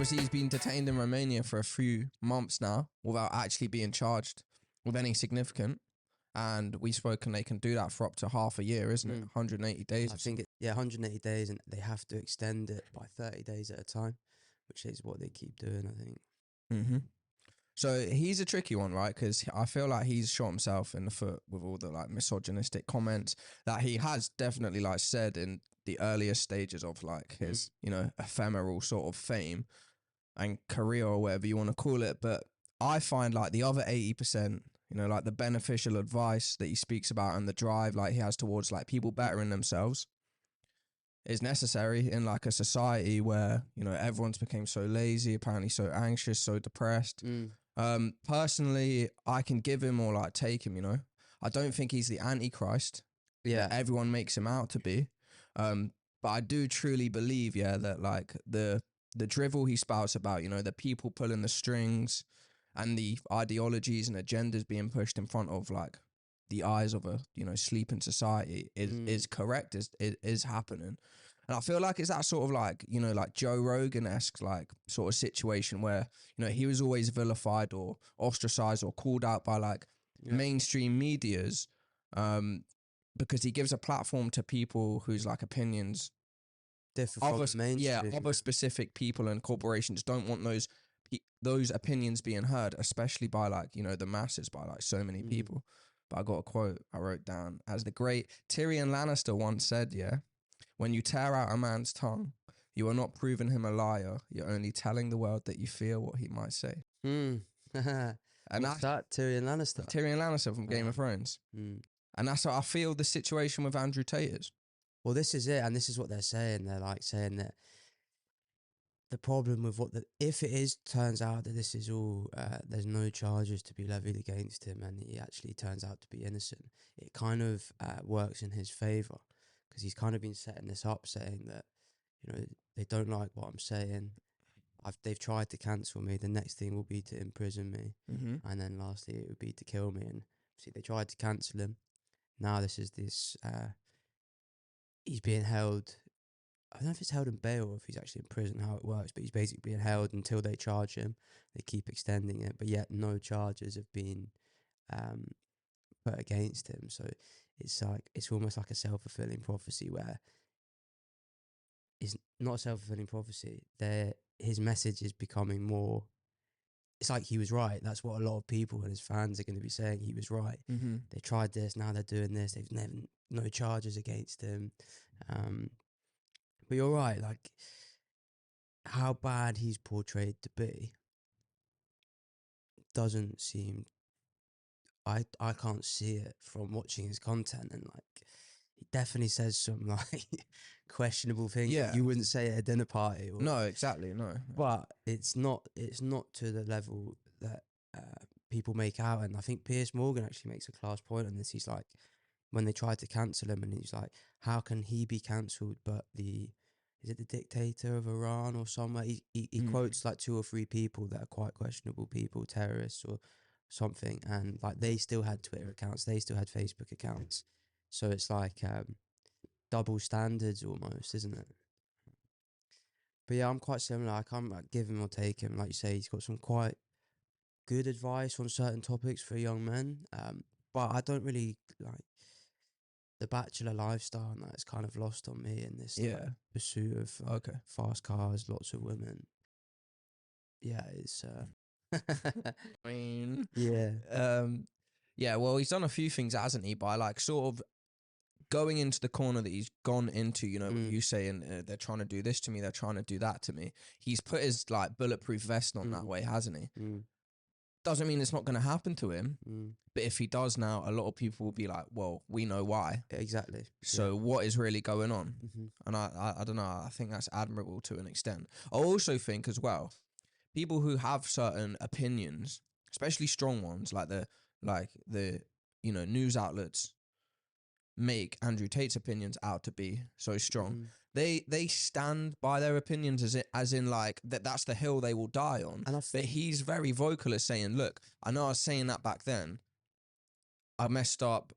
Obviously, he's been detained in Romania for a few months now without actually being charged with any significant. And we spoke, and they can do that for up to half a year, isn't it? 180 days. I think 180 days, and they have to extend it by 30 days at a time, which is what they keep doing, I think. Mm-hmm. So he's a tricky one, right? Because I feel like he's shot himself in the foot with all the like misogynistic comments that he has definitely like said in the earlier stages of like his, you know, ephemeral sort of fame and career or whatever you want to call it. But I find like the other 80%, you know, like the beneficial advice that he speaks about and the drive like he has towards like people bettering themselves is necessary in like a society where, you know, everyone's became so lazy, apparently so anxious, so depressed. Personally, I can give him or like take him, you know. I don't think he's the Antichrist. Yeah. That everyone makes him out to be. But I do truly believe, yeah, that like the drivel he spouts about, you know, the people pulling the strings and the ideologies and agendas being pushed in front of like the eyes of a, you know, sleeping society is correct, is happening. And I feel like it's that sort of like, you know, like Joe Rogan-esque like sort of situation where, you know, he was always vilified or ostracized or called out by like mainstream medias because he gives a platform to people whose like opinions different from mainstream. Other specific people and corporations don't want those opinions being heard, especially by like, you know, the masses, by like so many people. But I got a quote I wrote down, as the great Tyrion Lannister once said, yeah, when you tear out a man's tongue, you are not proving him a liar. You're only telling the world that you fear what he might say. And what's that? Tyrion Lannister? Tyrion Lannister from Game of Thrones. And that's what I feel the situation with Andrew Tate is. Well, this is it. And this is what they're saying. They're like saying that the problem with if it turns out that this is all, there's no charges to be levied against him and he actually turns out to be innocent, it kind of works in his favour because he's kind of been setting this up saying that, you know, they don't like what I'm saying. They've tried to cancel me. The next thing will be to imprison me. And then lastly, it would be to kill me. And see, they tried to cancel him. Now he's being held. I don't know if it's held in bail or if he's actually in prison, how it works, but he's basically being held until they charge him. They keep extending it, but yet no charges have been put against him. So it's almost like a self-fulfilling prophecy where it's not a self-fulfilling prophecy. His message is becoming more, it's like he was right. That's what a lot of people and his fans are going to be saying. He was right. They tried this, now they're doing this. They've never, no charges against him. But you're right, like how bad he's portrayed to be doesn't seem, I can't see it from watching his content, and like he definitely says some like questionable things you wouldn't say at a dinner party. No, exactly, no. But it's not to the level that people make out, and I think Piers Morgan actually makes a class point on this. He's like, when they tried to cancel him, and he's like, how can he be cancelled but is it the dictator of Iran or somewhere? He quotes like 2 or 3 people that are quite questionable people, terrorists or something, and like they still had Twitter accounts, they still had Facebook accounts. So it's like double standards almost, isn't it? But yeah, I'm quite similar. I can't like, give him or take him. Like you say, he's got some quite good advice on certain topics for young men. But I don't really like the bachelor lifestyle, and that's kind of lost on me in this like, pursuit of fast cars, lots of women. Yeah, it's I mean, yeah, well, he's done a few things, hasn't he, by like sort of going into the corner that he's gone into, you know, with you saying they're trying to do this to me, they're trying to do that to me. He's put his like bulletproof vest on that way, hasn't he? Doesn't mean it's not going to happen to him, but if he does now, a lot of people will be like, well, we know why. Exactly. So what is really going on? And I don't know, I think that's admirable to an extent. I also think as well, people who have certain opinions, especially strong ones, like the you know, news outlets make Andrew Tate's opinions out to be so strong. They stand by their opinions as in like that's the hill they will die on. But he's very vocal as saying, look, I know I was saying that back then. I messed up.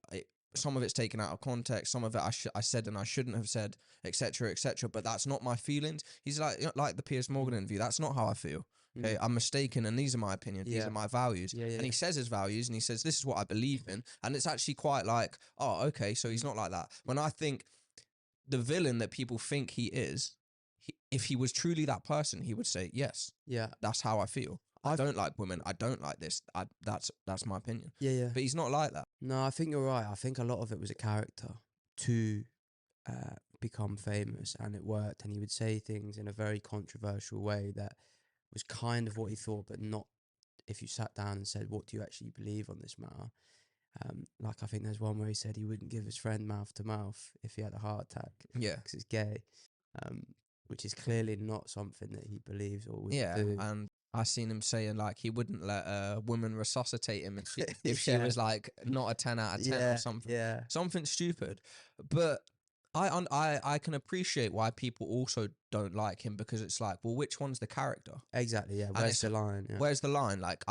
some of it's taken out of context, some of it I said and I shouldn't have said, etc., etc. But that's not my feelings. He's like the Piers Morgan interview. That's not how I feel. Okay, I'm mistaken, and these are my opinions. These are my values. And he says his values, and he says this is what I believe in, and it's actually quite like, oh, okay, so he's not like that. When I think the villain that people think he is, if he was truly that person, he would say, yes, that's how I feel. I don't like women. I don't like this. That's my opinion. But he's not like that. No, I think you're right. I think a lot of it was a character to become famous, and it worked. And he would say things in a very controversial way that was kind of what he thought, but not if you sat down and said, what do you actually believe on this matter? Like, I think there's one where he said he wouldn't give his friend mouth to mouth if he had a heart attack. Yeah. Because it's gay. Which is clearly not something that he believes or would do. And I seen him saying like he wouldn't let a woman resuscitate him if she was like not a 10 out of 10 or something. Something stupid. But I can appreciate why people also don't like him, because it's like, well, which one's the character? Exactly, yeah. Where's the line? Yeah. Where's the line? Like,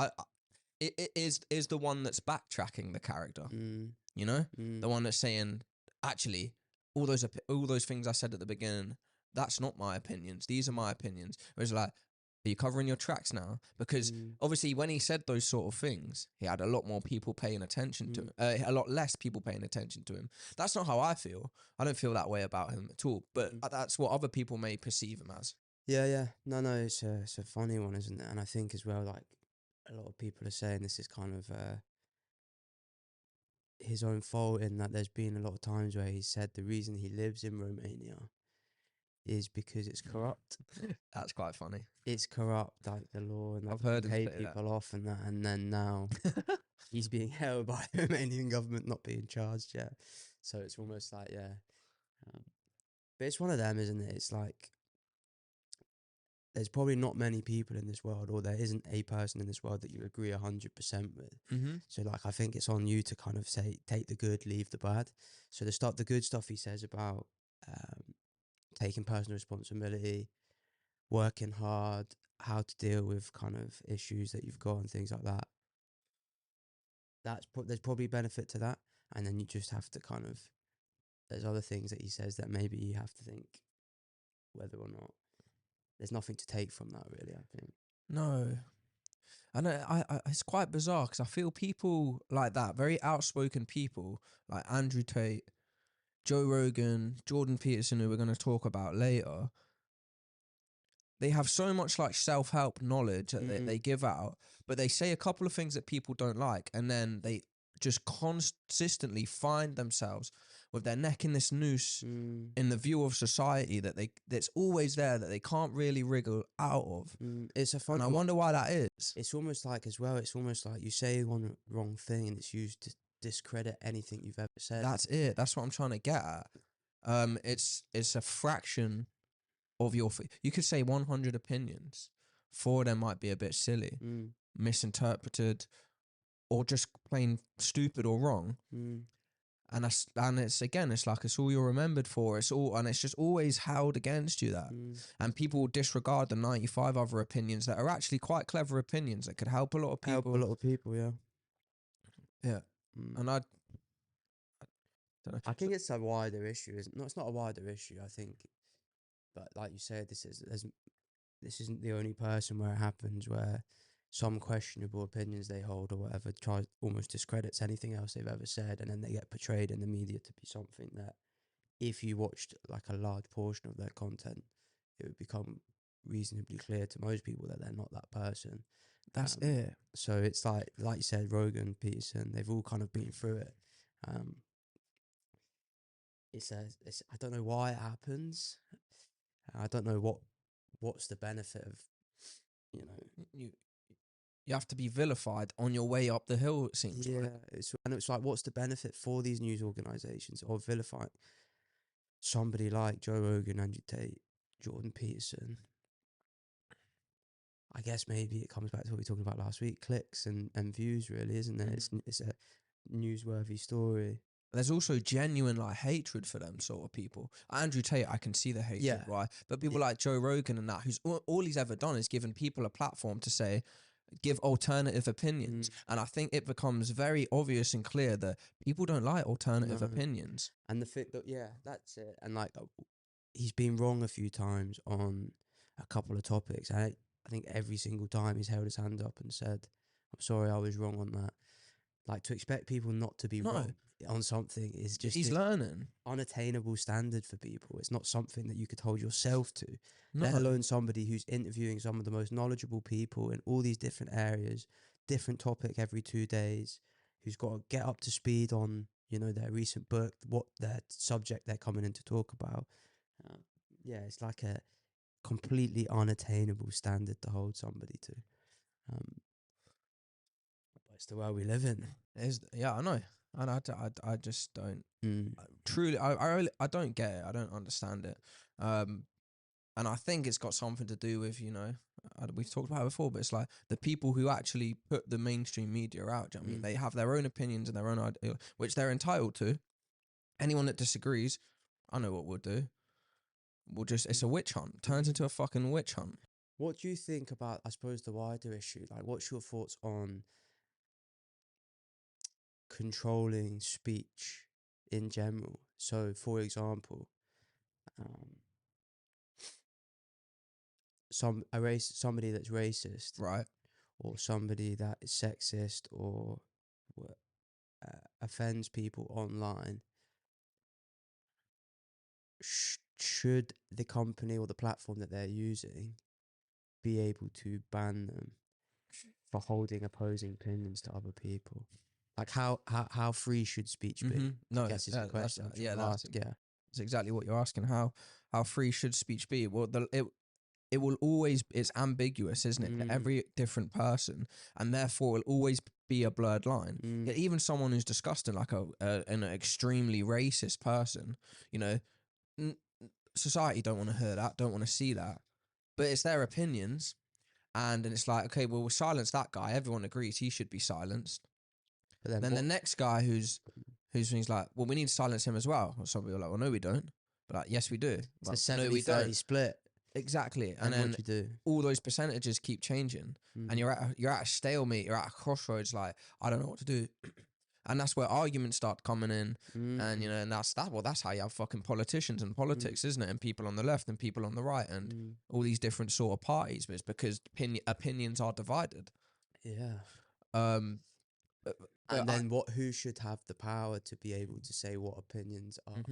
it is the one that's backtracking the character. You know, the one that's saying, actually, all those things I said at the beginning, that's not my opinions. These are my opinions. Whereas like, are you covering your tracks now? Because obviously when he said those sort of things, he had a lot more people paying attention to him. A lot less people paying attention to him. That's not how I feel. I don't feel that way about him at all. But that's what other people may perceive him as. Yeah. No, it's a funny one, isn't it? And I think as well, like, a lot of people are saying this is kind of his own fault, in that there's been a lot of times where he said the reason he lives in Romania is because it's corrupt. That's quite funny. It's corrupt, like the law, and I've heard him pay say people off and that, and then now he's being held by the Romanian government, not being charged yet. So it's almost like, but it's one of them, isn't it? It's like, there's probably not many people in this world, or there isn't a person in this world that you agree 100% with. So like, I think it's on you to kind of say, take the good, leave the bad. So the good stuff he says about taking personal responsibility, working hard, how to deal with kind of issues that you've got and things like that. There's probably benefit to that, and then you just have to kind of, there's other things that he says that maybe you have to think whether or not, there's nothing to take from that, really, I think. No. And I it's quite bizarre, because I feel people like that, very outspoken people like Andrew Tate, Joe Rogan, Jordan Peterson, who we're going to talk about later, they have so much like self-help knowledge that they give out, but they say a couple of things that people don't like, and then they just consistently find themselves with their neck in this noose in the view of society that's always there, that they can't really wriggle out of. It's a fun. And I wonder why that is. It's almost like, as well, it's almost like you say one wrong thing and it's used to discredit anything you've ever said. That's it. That's what I'm trying to get at. It's a fraction of your. You could say 100 opinions. 4 of them might be a bit silly, misinterpreted, or just plain stupid or wrong. And it's again, it's like, it's all you're remembered for. And it's just always held against you, that. And people will disregard the 95 other opinions that are actually quite clever opinions that could help a lot of people. Help a lot of people, yeah. Yeah. And I don't know. I think it's a wider issue. It's not a wider issue, I think. But like you said, this isn't the only person where it happens, where some questionable opinions they hold or whatever almost discredits anything else they've ever said, and then they get portrayed in the media to be something that, if you watched like a large portion of their content, it would become reasonably clear to most people that they're not that person. That's it. So it's like you said, Rogan, Peterson, they've all kind of been through it. I don't know why it happens. I don't know what's the benefit of, you have to be vilified on your way up the hill, it seems. Yeah, it's like, what's the benefit for these news organisations of vilifying somebody like Joe Rogan, Andrew Tate, Jordan Peterson? I guess maybe it comes back to what we were talking about last week, clicks and views, really, isn't it? It's a newsworthy story. There's also genuine like hatred for them sort of people. Andrew Tate, I can see the hatred, right? But people like Joe Rogan and that, who's all he's ever done is given people a platform to say, give alternative opinions. And I think it becomes very obvious and clear that people don't like alternative opinions. And the thing that, that's it. And like, he's been wrong a few times on a couple of topics. I think every single time he's held his hand up and said, I'm sorry, I was wrong on that. Like, to expect people not to be wrong on something is just he's learning. Unattainable standard for people. It's not something that you could hold yourself to, let alone somebody who's interviewing some of the most knowledgeable people in all these different areas, different topic every 2 days, who's got to get up to speed on, you know, their recent book, what their subject they're coming in to talk about. It's like a completely unattainable standard to hold somebody to. But it's the world we live in. I know. And I just don't truly. I don't get it. I don't understand it. And I think it's got something to do with, you know, we've talked about it before, but it's like the people who actually put the mainstream media out. Do you know what I mean? They have their own opinions and their own idea, which they're entitled to. Anyone that disagrees, I know what we'll do. We'll just, it's a witch hunt. Turns into a fucking witch hunt. What do you think about, I suppose, the wider issue? Like, what's your thoughts on controlling speech in general? So, for example, somebody that's racist, right, or somebody that is sexist or offends people online, should the company or the platform that they're using be able to ban them for holding opposing opinions to other people? Like, how free should speech be? No, I guess is the question. That's exactly what you're asking. How free should speech be? Well, it will always, it's ambiguous, isn't it, to every different person, and therefore it'll always be a blurred line. Yeah, even someone who's disgusting, like an extremely racist person, you know, society don't want to hear that, don't want to see that, but it's their opinions, and it's like, okay, well, we'll silence that guy. Everyone agrees he should be silenced. But then the next guy who's like, well, we need to silence him as well. Or some people are like, well, no, we don't. But like, yes, we do. It's a 70-30 split. Exactly. And then what do you do? All those percentages keep changing, and you're at a stalemate. You're at a crossroads. Like, I don't know what to do. And that's where arguments start coming in, and you know, and that's how you have fucking politicians and politics, isn't it? And people on the left and people on the right, and all these different sort of parties. But it's because opinions are divided. Yeah. And then who should have the power to be able to say what opinions are?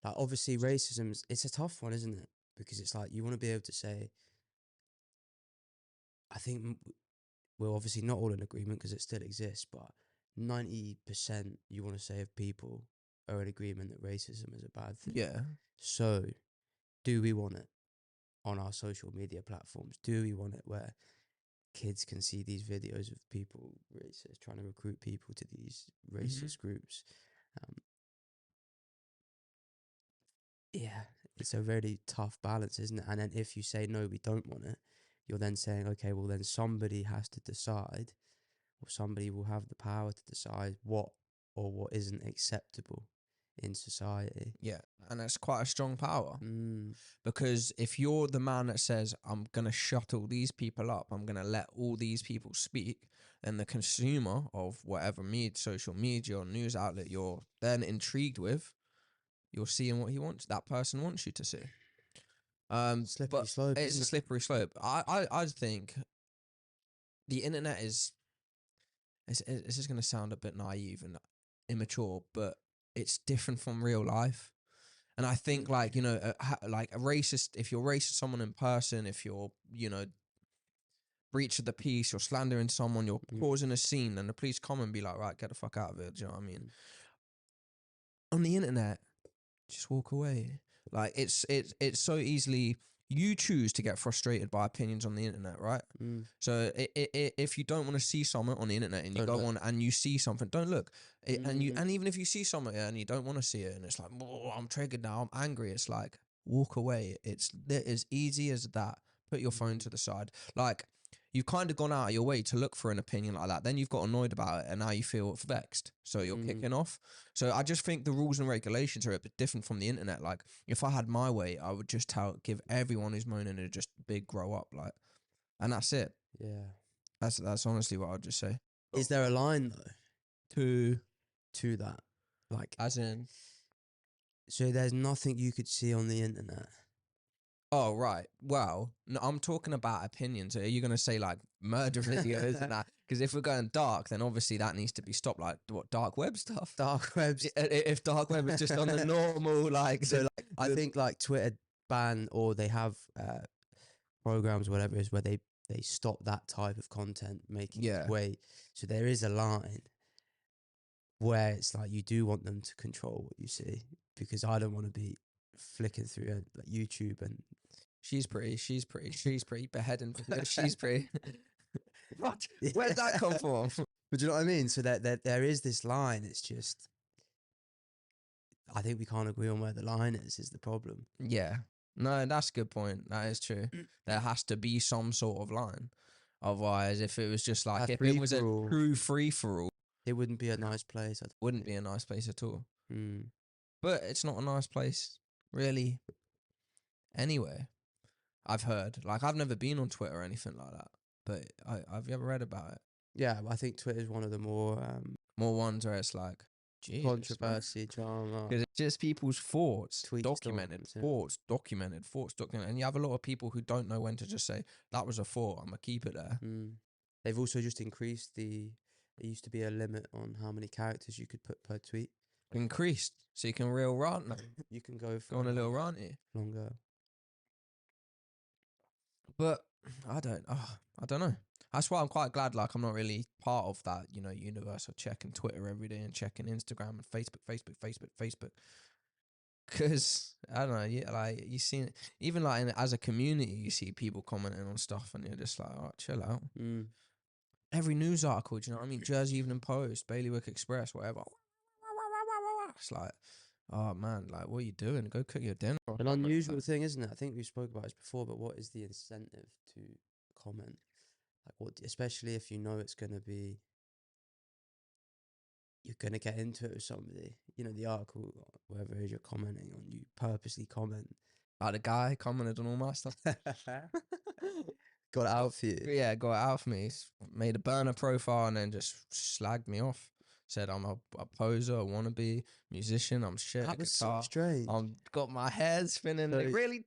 Like, obviously, racism, it's a tough one, isn't it? Because it's like, you want to be able to say, I think we're obviously not all in agreement because it still exists, but 90% you want to say of people are in agreement that racism is a bad thing. Yeah. So, do we want it on our social media platforms? Do we want it where kids can see these videos of people racist, trying to recruit people to these racist groups? It's a really tough balance, isn't it? And then if you say, no, we don't want it, you're then saying, okay, well, then somebody has to decide, or somebody will have the power to decide what or what isn't acceptable in society. Yeah. And that's quite a strong power. Because if you're the man that says, I'm going to shut all these people up, I'm going to let all these people speak, then the consumer of whatever social media or news outlet you're then intrigued with, you're seeing what that person wants you to see. Slippery slope. It's a slippery slope. I think the internet is, it's just going to sound a bit naive and immature, but it's different from real life. And I think, like, you know, like a racist, if you're racist someone in person, if you're, you know, breach of the peace, you're slandering someone, you're causing a scene, and the police come and be like, right, get the fuck out of it. Do you know what I mean? On the internet, just walk away. Like, it's so easily, you choose to get frustrated by opinions on the internet, right? So if you don't want to see something on the internet and you go on and you see something, don't look. And even if you see something and you don't want to see it, and it's like, oh, I'm triggered now, I'm angry, it's like, walk away. It's as easy as that. Put your phone to the side. Like, you've kind of gone out of your way to look for an opinion like that. Then you've got annoyed about it, and now you feel vexed. So you're kicking off. So I just think the rules and regulations are a bit different from the internet. Like, if I had my way, I would just give everyone who's moaning a just big grow up, like, and that's it. Yeah. That's honestly what I'd just say. Is there a line though to that? Like, As in, so there's nothing you could see on the internet. oh right. Well, no, I'm talking about opinions. Are you gonna say like murder videos and that? Because if we're going dark, then obviously that needs to be stopped. Like what dark web stuff? Dark webs. If dark web is just on the normal, like So like, I think like Twitter ban, or they have programs, whatever it is, where they stop that type of content making its way. So there is a line where it's like you do want them to control what you see, because I don't want to be flicking through like YouTube and she's pretty beheading. She's pretty. What? Where'd that come from? But do you know what I mean? So that there is this line. It's just, I think we can't agree on where the line is the problem. Yeah. No, that's a good point. That is true. There has to be some sort of line. Otherwise, if it was just like, if it was a true free-for-all, it wouldn't be a nice place. Wouldn't be a nice place at all. Mm. But it's not a nice place, really, anyway. I've heard. Like, I've never been on Twitter or anything like that. But have you ever read about it? Yeah, I think Twitter is one of the more ones where it's like, controversy, drama. Because it's just people's thoughts, Tweet documented storms, documented. And you have a lot of people who don't know when to just say, that was a thought, I'm going to keep it there. Mm. They've also just increased there used to be a limit on how many characters you could put per tweet. Increased, so you can real rant now. You can go on a little ranty. Longer. But I don't know. That's why I'm quite glad, like, I'm not really part of that, universe of checking Twitter every day and checking Instagram and Facebook. Because, I don't know, you see, even like as a community, you see people commenting on stuff and you're just like, oh, chill out. Mm. Every news article, do you know what I mean? Jersey Evening Post, Bailiwick Express, whatever. It's like, oh man, like, what are you doing? Go cook your dinner. An unusual thing, isn't it? I think we spoke about this before, but what is the incentive to comment? Like, what, especially if you know it's going to be, you're going to get into it with somebody. The article, whatever it is you're commenting on, you purposely comment. Like the guy commented on all my stuff. Got it out for you. Yeah, got it out for me. Made a burner profile and then just slagged me off. Said I'm a poser, a wannabe musician. I'm shit. That was so strange. Got my head spinning. So, it really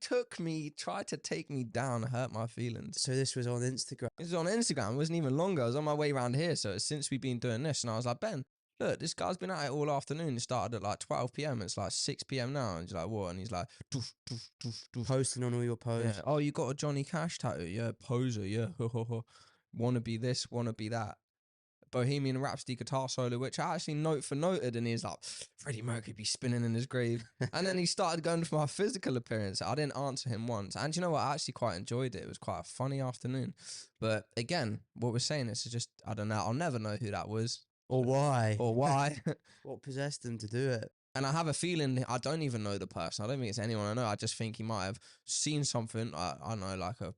tried to take me down, hurt my feelings. So this was on Instagram. This was on Instagram. It wasn't even longer. I was on my way around here. So since we've been doing this, and I was like, Ben, look, this guy's been at it all afternoon. It started at like 12 p.m. It's like 6 p.m. now. And he's like, what? And he's like, doof, doof, doof, doof. Posting on all your posts. Yeah. Oh, you got a Johnny Cash tattoo? Yeah, poser. Yeah, wanna be this, wanna be that. Bohemian Rhapsody guitar solo, which I actually note for noted, and he's like, Freddie Mercury be spinning in his grave. And then he started going for my physical appearance. I didn't answer him once. And you know what? I actually quite enjoyed it. It was quite a funny afternoon. But again, what we're saying is just, I don't know. I'll never know who that was. Or why. What possessed him to do it? And I have a feeling, I don't even know the person. I don't think it's anyone I know. I just think he might have seen something, I don't know, like a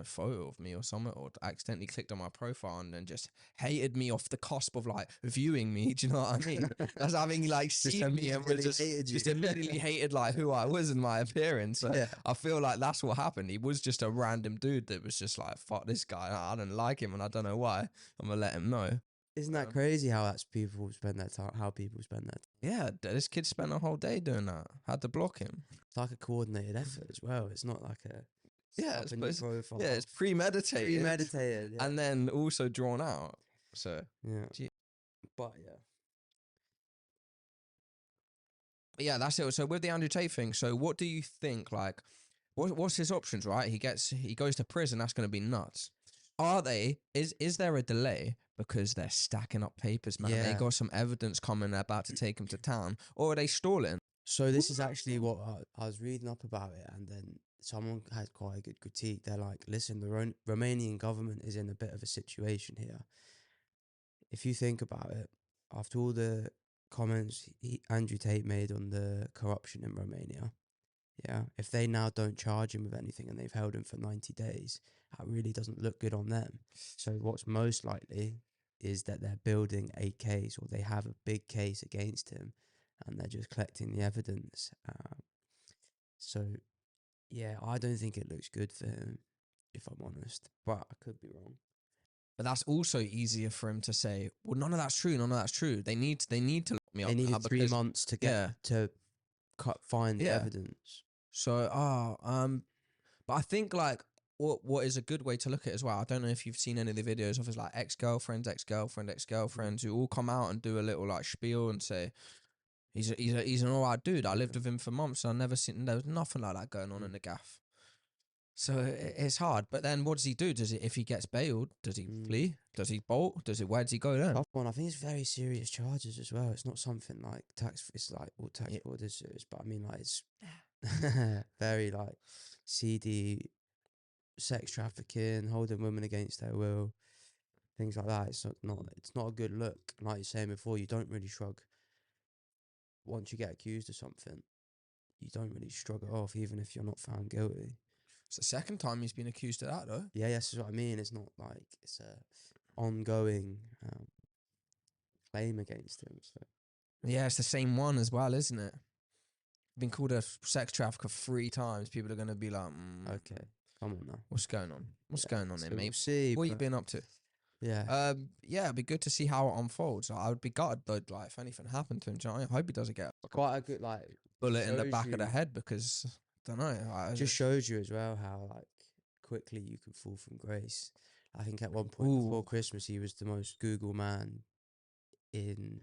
photo of me or something, or accidentally clicked on my profile and then just hated me off the cusp of like viewing me. Do you know what I mean? That's having like seen me and just immediately hated like who I was and my appearance. So yeah. I feel like that's what happened. He was just a random dude that was just like, fuck this guy. I don't like him and I don't know why. I'm gonna let him know. Isn't that crazy how people spend their time? How people spend their time? Yeah, this kid spent a whole day doing that. Had to block him. It's like a coordinated effort as well. It's not like a it's premeditated. Yeah. And then also drawn out. So yeah. But yeah, that's it. So with the Andrew Tate thing, so what do you think? Like, what's his options? Right, he goes to prison. That's going to be nuts. Is there a delay because they're stacking up papers, man? They got some evidence coming. They're about to take him to town, or are they stalling? So this is actually what I was reading up about it, and then someone had quite a good critique. They're like, listen, the Romanian government is in a bit of a situation here. If you think about it, after all the comments Andrew Tate made on the corruption in Romania, if they now don't charge him with anything and they've held him for 90 days, that really doesn't look good on them. So what's most likely is that they're building a case, or they have a big case against him, and they're just collecting the evidence. I don't think it looks good for him, if I'm honest, but I could be wrong. But that's also easier for him to say, well, none of that's true. None of that's true. They need to lock me up. They needed now 3 because- months to get to find the Yeah. evidence. So, but I think like what is a good way to look at it as well. I don't know if you've seen any of the videos of his like ex-girlfriends who all come out and do a little like spiel and say he's an alright dude. I lived with him for months. And I never seen there was nothing like that going on in the gaff. So it's hard. But then what does he do? If he gets bailed, does he flee? Does he bolt? Where does he go then? Tough one. I think it's very serious charges as well. It's not something like tax. It's like all tax fraud is serious, but I mean like it's very like seedy, sex trafficking, holding women against their will, things like that. It's not a good look. Like you're saying before, you don't really shrug. Once you get accused of something, you don't really shrug it off, even if you're not found guilty. It's the second time he's been accused of that, though. Yeah, that's what I mean. It's not like it's a ongoing claim against him. So Yeah, it's the same one as well, isn't it? Been called a sex trafficker 3 times. People are going to be like, okay, come on now. what's going on? What's going on there, mate? We'll see. What you been up to? Yeah. Yeah, it'd be good to see how it unfolds. I would be gutted though, like if anything happened to him. Do you know what I mean? I hope he doesn't get Quite a good like bullet in the back of the you- head because I don't know. just shows you as well how like quickly you can fall from grace. I think at one point before Christmas he was the most Google man in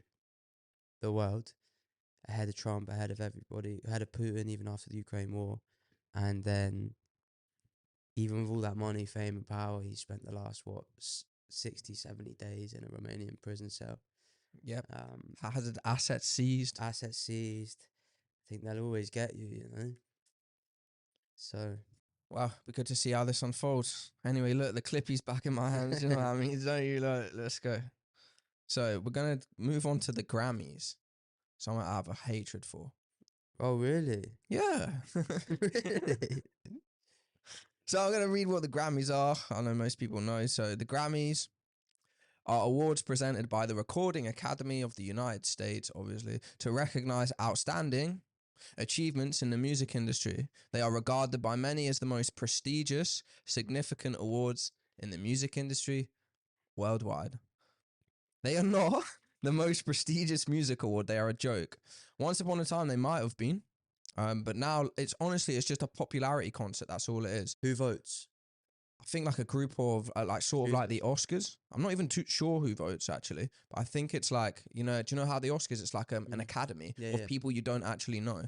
the world, ahead of Trump, ahead of everybody, ahead of Putin, even after the Ukraine war. And then even with all that money, fame and power, he spent the last 60, 70 days in a Romanian prison cell. Yep. Had assets seized. Assets seized. I think they'll always get you, you know. So, well, be good to see how this unfolds. Anyway, look, the clippy's back in my hands. You know what I mean? Don't you? Like, let's go. So we're gonna move on to the Grammys. Something I have a hatred for. oh really? Yeah. Really? So I'm gonna read what the Grammys are. I know most people know. So the Grammys are awards presented by the Recording Academy of the United States, obviously, to recognize outstanding achievements in the music industry. They are regarded by many as the most prestigious, significant awards in the music industry worldwide. They are not the most prestigious music award. They are a joke. Once upon a time, they might have been. But now it's just a popularity concert. That's all it is. Who votes? I think like a group of like sort of like the Oscars. I'm not even too sure who votes actually, but I think it's like, you know, do you know how the Oscars, it's like an academy of people you don't actually know.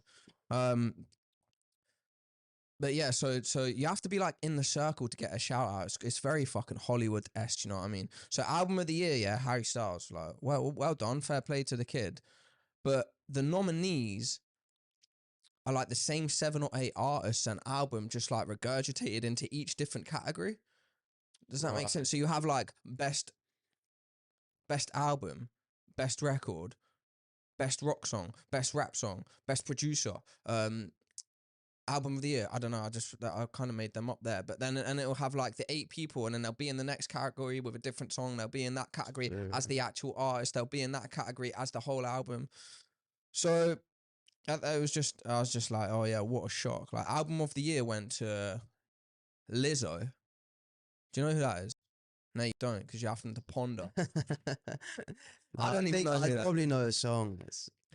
But yeah, so you have to be like in the circle to get a shout out. It's very fucking Hollywood-esque, you know what I mean? So album of the year, yeah, Harry Styles. Like, well done, fair play to the kid. But the nominees are like the same 7 or 8 artists and album just like regurgitated into each different category. Does that make sense? So you have like best album, best record, best rock song, best rap song, best producer, album of the year. I don't know. I kind of made them up there, but then and it'll have like the 8 people, and then they'll be in the next category with a different song. They'll be in that category as the actual artist. They'll be in that category as the whole album. So I was just like, oh yeah, what a shock! Like album of the year went to Lizzo. Do you know who that is? No, you don't, because you're having to ponder. I don't even know who that. I probably know a song.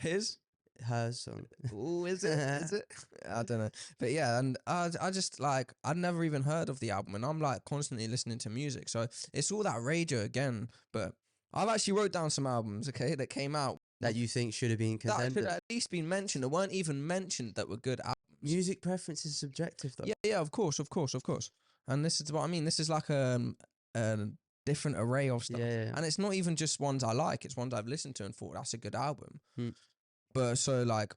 It's her song. Ooh, is it? Is it? I don't know. But yeah, and I just like, I'd never even heard of the album, and I'm like constantly listening to music. So it's all that radio again. But I've actually wrote down some albums, okay, that came out. That you think should have been That contended. should have at least been mentioned. That weren't even mentioned that were good albums. Music preference is subjective, though. Yeah, of course. And this is what I mean. This is like a different array of stuff. Yeah. And it's not even just ones I like. It's ones I've listened to and thought, that's a good album. But so like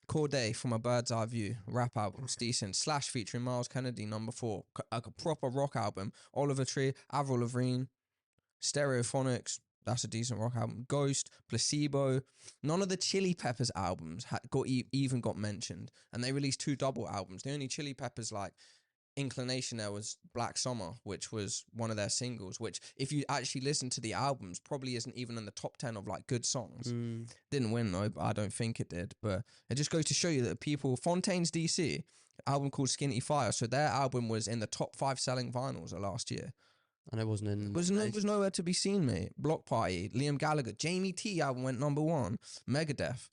Corday from A Bird's Eye View, rap album, it's decent. Slash featuring Miles Kennedy, number 4. Like a proper rock album. Oliver Tree, Avril Lavigne, Stereophonics, that's a decent rock album. Ghost, Placebo. None of the Chili Peppers albums even got mentioned. And they released 2 double albums. The only Chili Peppers like inclination there was Black Summer, which was one of their singles, which if you actually listen to the albums probably isn't even in the top 10 of like good songs. Didn't win though, but I don't think it did. But it just goes to show you that people, Fontaines DC, album called Skinny Fire, so their album was in the top 5 selling vinyls of last year. And it wasn't in. It was nowhere to be seen, mate. Block Party, Liam Gallagher, Jamie T album went #1, Megadeth.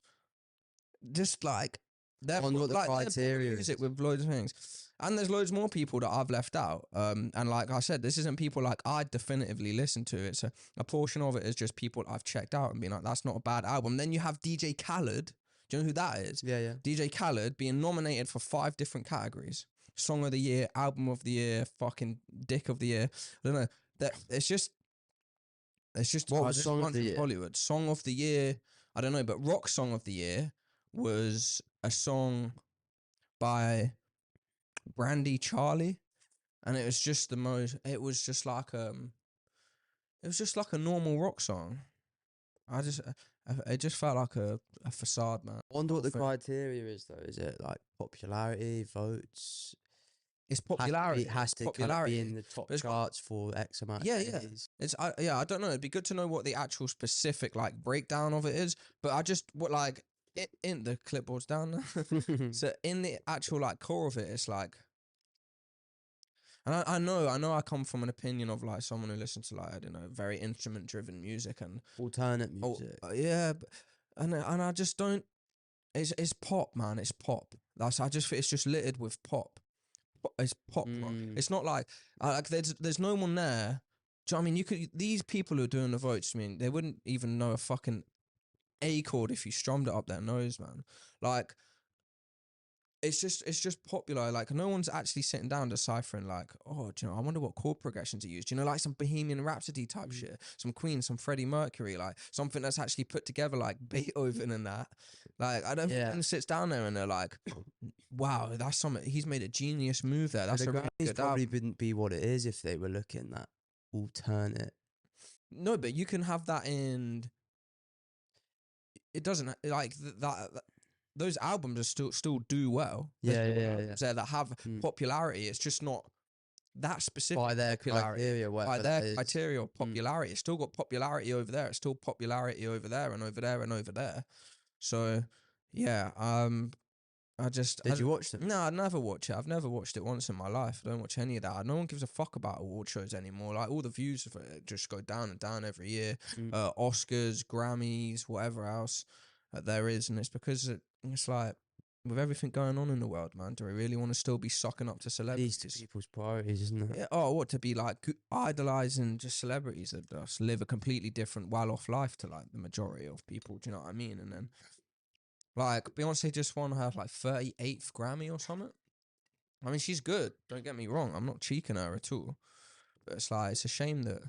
Just like they're Wonder what the like criteria music is. with loads of things, and there's loads more people that I've left out. And like I said, this isn't people like I definitively listen to. It's a portion of it is just people I've checked out and been like, that's not a bad album. Then you have DJ Khaled. Do you know who that is? Yeah. DJ Khaled being nominated for 5 different categories: Song of the Year, Album of the Year, fucking Dick of the Year. I don't know. That it's just What was Song of the Year? Hollywood Song of the Year. I don't know, but Rock Song of the Year was a song by Brandy Charlie, and it was just the most. It was just like a normal rock song. It just felt like a facade, man. I wonder what the criteria is, though. Is it like popularity, votes? It's popularity. It has to kind of be in the top charts for X amount of days. I don't know. It'd be good to know what the actual specific like breakdown of it is. But I just in the clipboard's down there. So in the actual like core of it, it's like, and I know I come from an opinion of like someone who listens to like, I don't know, very instrument driven music and alternate music. Yeah, and I just don't. It's pop, man. It's pop. It's just littered with pop. It's pop rock. It's not like there's no one there. Do you know what I mean? These people who are doing the votes, I mean, they wouldn't even know a fucking A chord if you strummed it up their nose, man. Like, it's just popular. Like, no one's actually sitting down deciphering like, oh, do you know, I wonder what chord progressions he used. You know, like some Bohemian Rhapsody type shit, some Queen, some Freddie Mercury, like something that's actually put together like Beethoven and that. Like, I don't think anyone sits down there and they're like, wow, that's something. He's made a genius move there. That's the a really Grammys good probably album. wouldn't be what it is if they were looking at alternate. No, but you can have that in. It doesn't like that. Those albums are still do well. Yeah. There that have popularity. It's just not that specific by their popularity. criteria. By their criteria of popularity. It's still got popularity over there. It's still popularity over there and over there and over there. So yeah, Did you watch them? No, I'd never watch it. I've never watched it once in my life. I don't watch any of that. No one gives a fuck about award shows anymore. Like, all the views of it just go down and down every year. Oscars, Grammys, whatever else there is, and it's because it's like, with everything going on in the world, man, do we really want to still be sucking up to celebrities? These people's priorities, isn't it? Yeah, what, to be like idolizing just celebrities that just live a completely different, well-off life to like the majority of people. Do you know what I mean? And then, like, Beyonce just won her like 38th Grammy or something. I mean, she's good. Don't get me wrong. I'm not cheeking her at all. But it's like, it's a shame that,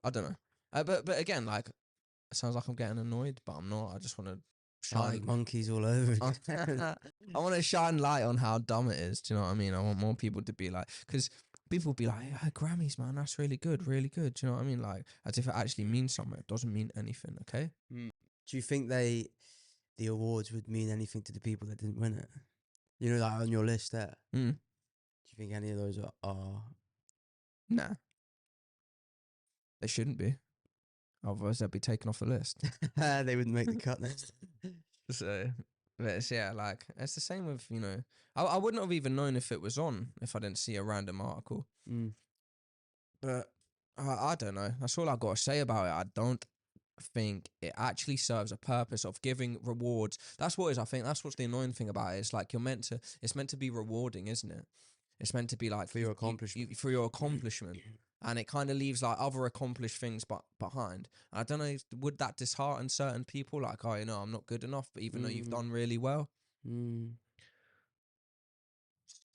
I don't know. But again, like, it sounds like I'm getting annoyed, but I'm not. I just want to shine. Like monkeys all over. I want to shine light on how dumb it is. Do you know what I mean? I want more people to be like, because people be like, yeah, Grammys, man, that's really good, really good. Do you know what I mean? Like, as if it actually means something. It doesn't mean anything, okay? Do you think the awards would mean anything to the people that didn't win it? You know, like on your list there. Do you think any of those are? Nah. They shouldn't be. Otherwise, they'd be taken off the list. They wouldn't make the cut next. So, but it's, yeah, like, it's the same with, you know, I wouldn't have even known if it was on if I didn't see a random article. But I don't know. That's all I got to say about it. I don't think it actually serves a purpose of giving rewards. That's what it is. I think that's what's the annoying thing about it. It's like it's meant to be rewarding, isn't it? It's meant to be like for your accomplishment. For your accomplishment. And it kind of leaves like other accomplished things behind. And I don't know, would that dishearten certain people? Like, oh, you know, I'm not good enough, but even though you've done really well. It's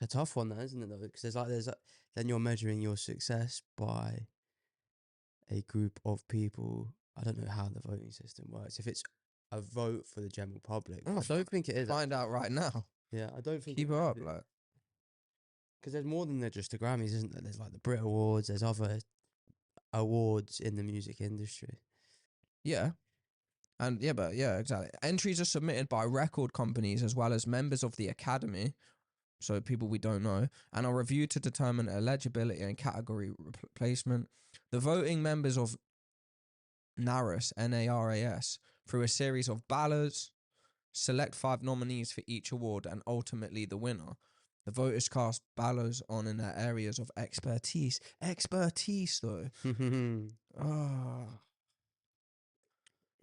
a tough one, though, isn't it? Though, because then you're measuring your success by a group of people. I don't know how the voting system works. If it's a vote for the general public, I don't think it is. Find out right now. Yeah, I don't think. Keep it up, like. Because there's more than just the Grammys, isn't there? There's like the Brit Awards. There's other awards in the music industry. Yeah. And yeah, exactly. Entries are submitted by record companies as well as members of the Academy, so people we don't know, and are reviewed to determine eligibility and category placement. The voting members of NARAS, N-A-R-A-S, through a series of ballots, select 5 nominees for each award and ultimately the winner. The voters cast ballots on in their areas of expertise. Expertise, though. Ah.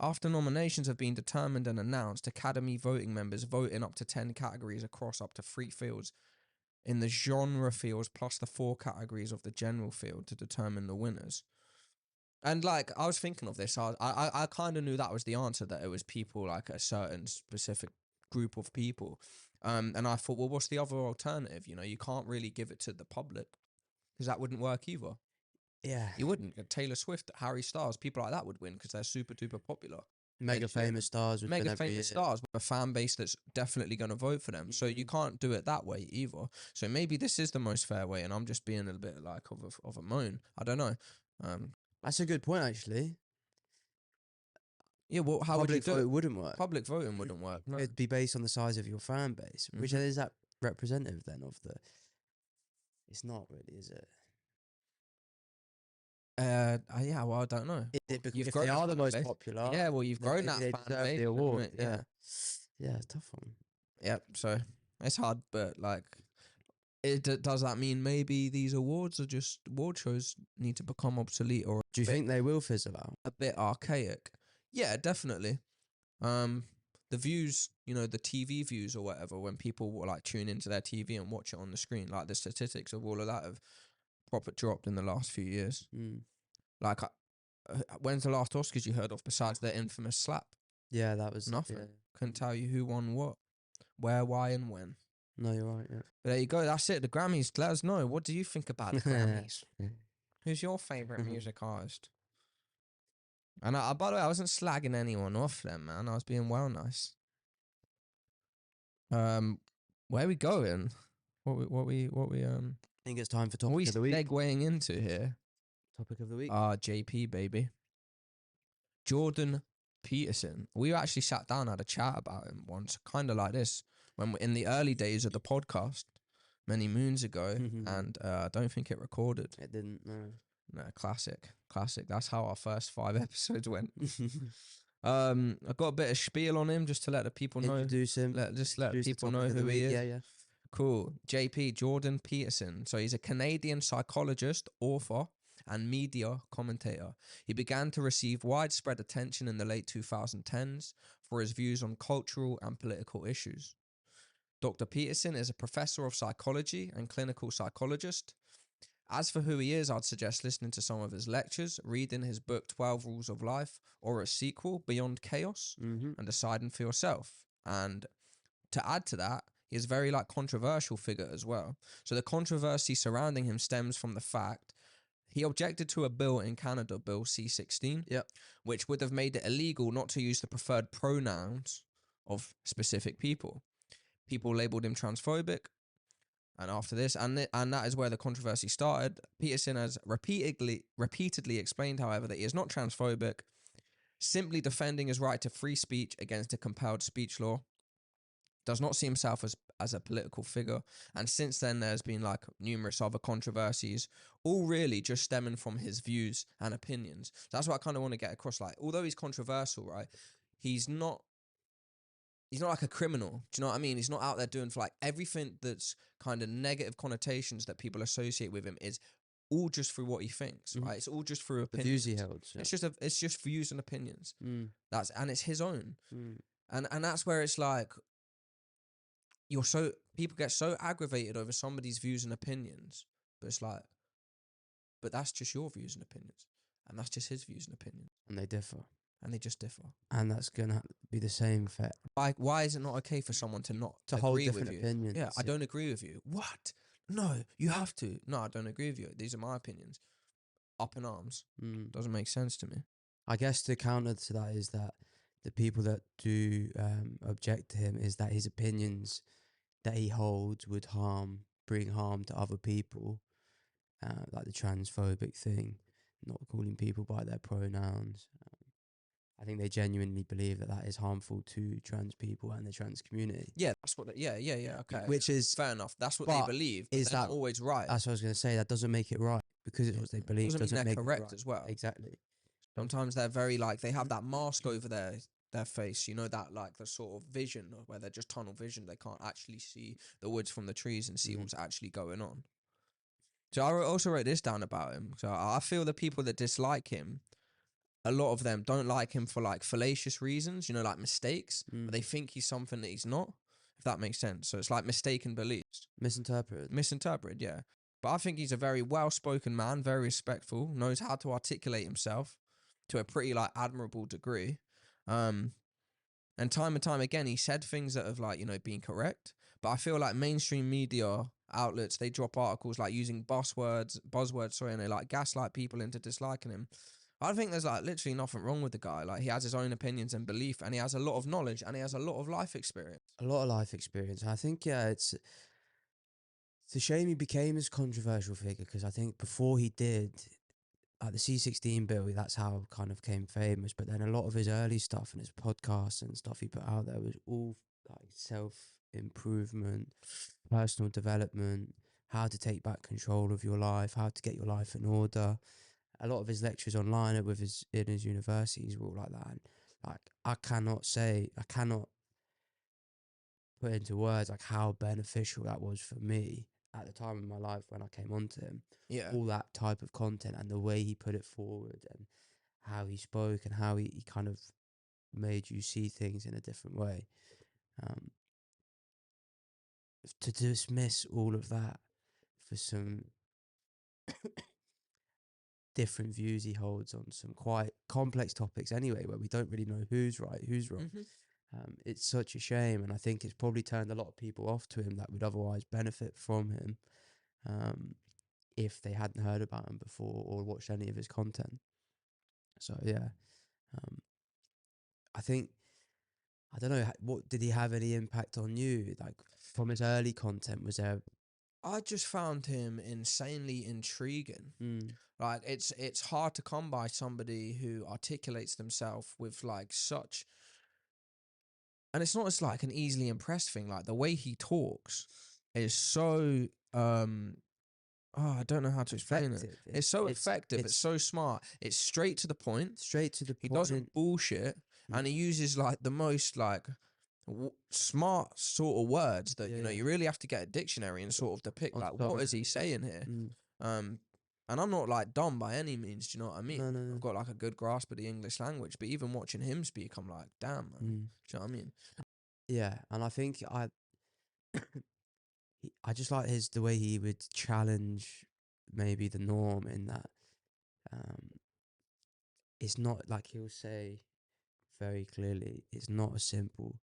After nominations have been determined and announced, Academy voting members vote in up to 10 categories across up to 3 fields in the genre fields plus the 4 categories of the general field to determine the winners. And like, I was thinking of this, I kind of knew that was the answer, that it was people like a certain specific group of people. And I thought, well, what's the other alternative? You know, you can't really give it to the public because that wouldn't work either. Yeah. You wouldn't. Taylor Swift, Harry Styles, people like that would win because they're super duper popular. Mega famous stars. Mega famous stars with a fan base that's definitely going to vote for them. So you can't do it that way either. So maybe this is the most fair way, and I'm just being a little bit like of a moan. I don't know. That's a good point, actually. Yeah, well, how would you Public do vote it? wouldn't work. Public voting wouldn't work. No. It'd be based on the size of your fan base, which is that representative then of the. It's not really, is it? Yeah, well, I don't know. If they are the most popular, yeah, well, you've grown that they fan deserve base, the award. yeah, Yeah, it's a tough one. Yep. So it's hard, but like, does that mean maybe these awards are just award shows need to become obsolete, or do you think they will fizzle out? A bit archaic? Yeah, definitely. The views, you know, the TV views or whatever, when people will like tune into their TV and watch it on the screen, like the statistics of all of that have proper dropped in the last few years. Like, when's the last Oscars you heard of besides their infamous slap? Yeah, that was nothing. Yeah. Couldn't tell you who won what, where, why, and when. No, you're right. Yeah. But there you go. That's it. The Grammys. Let us know. What do you think about the Grammys? Who's your favorite music artist? And by the way, I wasn't slagging anyone off them, man. I was being well nice. Where we going? What we I think it's time for topic of the week. Segueing into here. Topic of the week. JP baby. Jordan Peterson. We actually sat down and had a chat about him once, kind of like this, when in the early days of the podcast, many moons ago, and I don't think it recorded. It didn't. No, classic. That's how our first 5 episodes went. I got a bit of spiel on him just to let the people know. Introduce him. Let people know who he is. Yeah. Cool. JP, Jordan Peterson. So he's a Canadian psychologist, author, and media commentator. He began to receive widespread attention in the late 2010s for his views on cultural and political issues. Dr. Peterson is a professor of psychology and clinical psychologist. As for who he is, I'd suggest listening to some of his lectures, reading his book 12 Rules of Life, or a sequel, Beyond Chaos, and deciding for yourself. And to add to that, he is a very controversial figure as well. So the controversy surrounding him stems from the fact he objected to a bill in Canada, Bill C-16, which would have made it illegal not to use the preferred pronouns of specific people. People labelled him transphobic. And after this, and that is where the controversy started. Peterson has repeatedly explained, however, that he is not transphobic, simply defending his right to free speech against a compelled speech law. Does not see himself as a political figure. And since then, there's been numerous other controversies, all really just stemming from his views and opinions. So that's what I kind of want to get across. Although he's controversial, right, he's not like a criminal. Do you know what I mean? He's not out there doing everything that's kind of negative connotations that people associate with him is all just through what he thinks, right? It's all just through opinions. The views he holds. Yeah. It's just views and opinions. And it's his own. And that's where it's people get so aggravated over somebody's views and opinions, but it's but that's just your views and opinions, and that's just his views and opinions, and they differ. And they just differ. And that's going to be the same for... Why is it not okay for someone to hold different opinions? Yeah, I don't agree with you. What? No, you have to. No, I don't agree with you. These are my opinions. Up in arms. Doesn't make sense to me. I guess the counter to that is that the people that do object to him is that his opinions that he holds would bring harm to other people, like the transphobic thing, not calling people by their pronouns. I think they genuinely believe that is harmful to trans people and the trans community. Yeah, that's what. Yeah. Okay, which is fair enough. That's what they believe. Is that always right? That's what I was going to say. That doesn't make it right because it's what they believe. Doesn't make it correct right. as well. Exactly. Sometimes they're very they have that mask over their their face. You know, that like the sort of vision where they're just tunnel vision. They can't actually see the woods from the trees and see what's actually going on. So I also wrote this down about him. So I feel the people that dislike him, a lot of them don't like him for like fallacious reasons, you know, like mistakes, but they think he's something that he's not, if that makes sense. So it's like mistaken beliefs. Misinterpreted, yeah. But I think he's a very well-spoken man, very respectful, knows how to articulate himself to a pretty like admirable degree. And time again, he said things that have like, you know, been correct. But I feel like mainstream media outlets, they drop articles like using buzzwords, and they like gaslight people into disliking him. I think there's like literally nothing wrong with the guy. Like, he has his own opinions and belief, and he has a lot of knowledge, and he has a lot of life experience. A lot of life experience. I think, yeah, it's a shame he became this controversial figure, because I think before he did, like the C16 bill, that's how kind of came famous. But then a lot of his early stuff and his podcasts and stuff he put out there was all like self-improvement, personal development, how to take back control of your life, how to get your life in order. A lot of his lectures online in his universities were all like that. And like, I cannot put into words like how beneficial that was for me at the time in my life when I came onto him. Yeah. All that type of content and the way he put it forward and how he spoke and how he kind of made you see things in a different way. To dismiss all of that for some different views he holds on some quite complex topics anyway, where we don't really know who's right, who's wrong. It's such a shame, and I think it's probably turned a lot of people off to him that would otherwise benefit from him if they hadn't heard about him before or watched any of his content. So yeah, I think, I don't know, what did he have any impact on you? Like, from his early content, was there? I just found him insanely intriguing. Like, it's hard to come by somebody who articulates themselves with like such, and it's not just like an easily impressed thing. Like, the way he talks is so I don't know how to explain it. It's so effective. It's so smart. It's straight to the point. He doesn't bullshit, and he uses like the most like smart sort of words that you know you really have to get a dictionary and sort of depict like what is he saying here. And I'm not like dumb by any means. Do you know what I mean? No. I've got like a good grasp of the English language, but even watching him speak, I'm like, damn, man. Do you know what I mean? Yeah, and I think I just like the way he would challenge maybe the norm, in that it's not like, he'll say very clearly, it's not a simple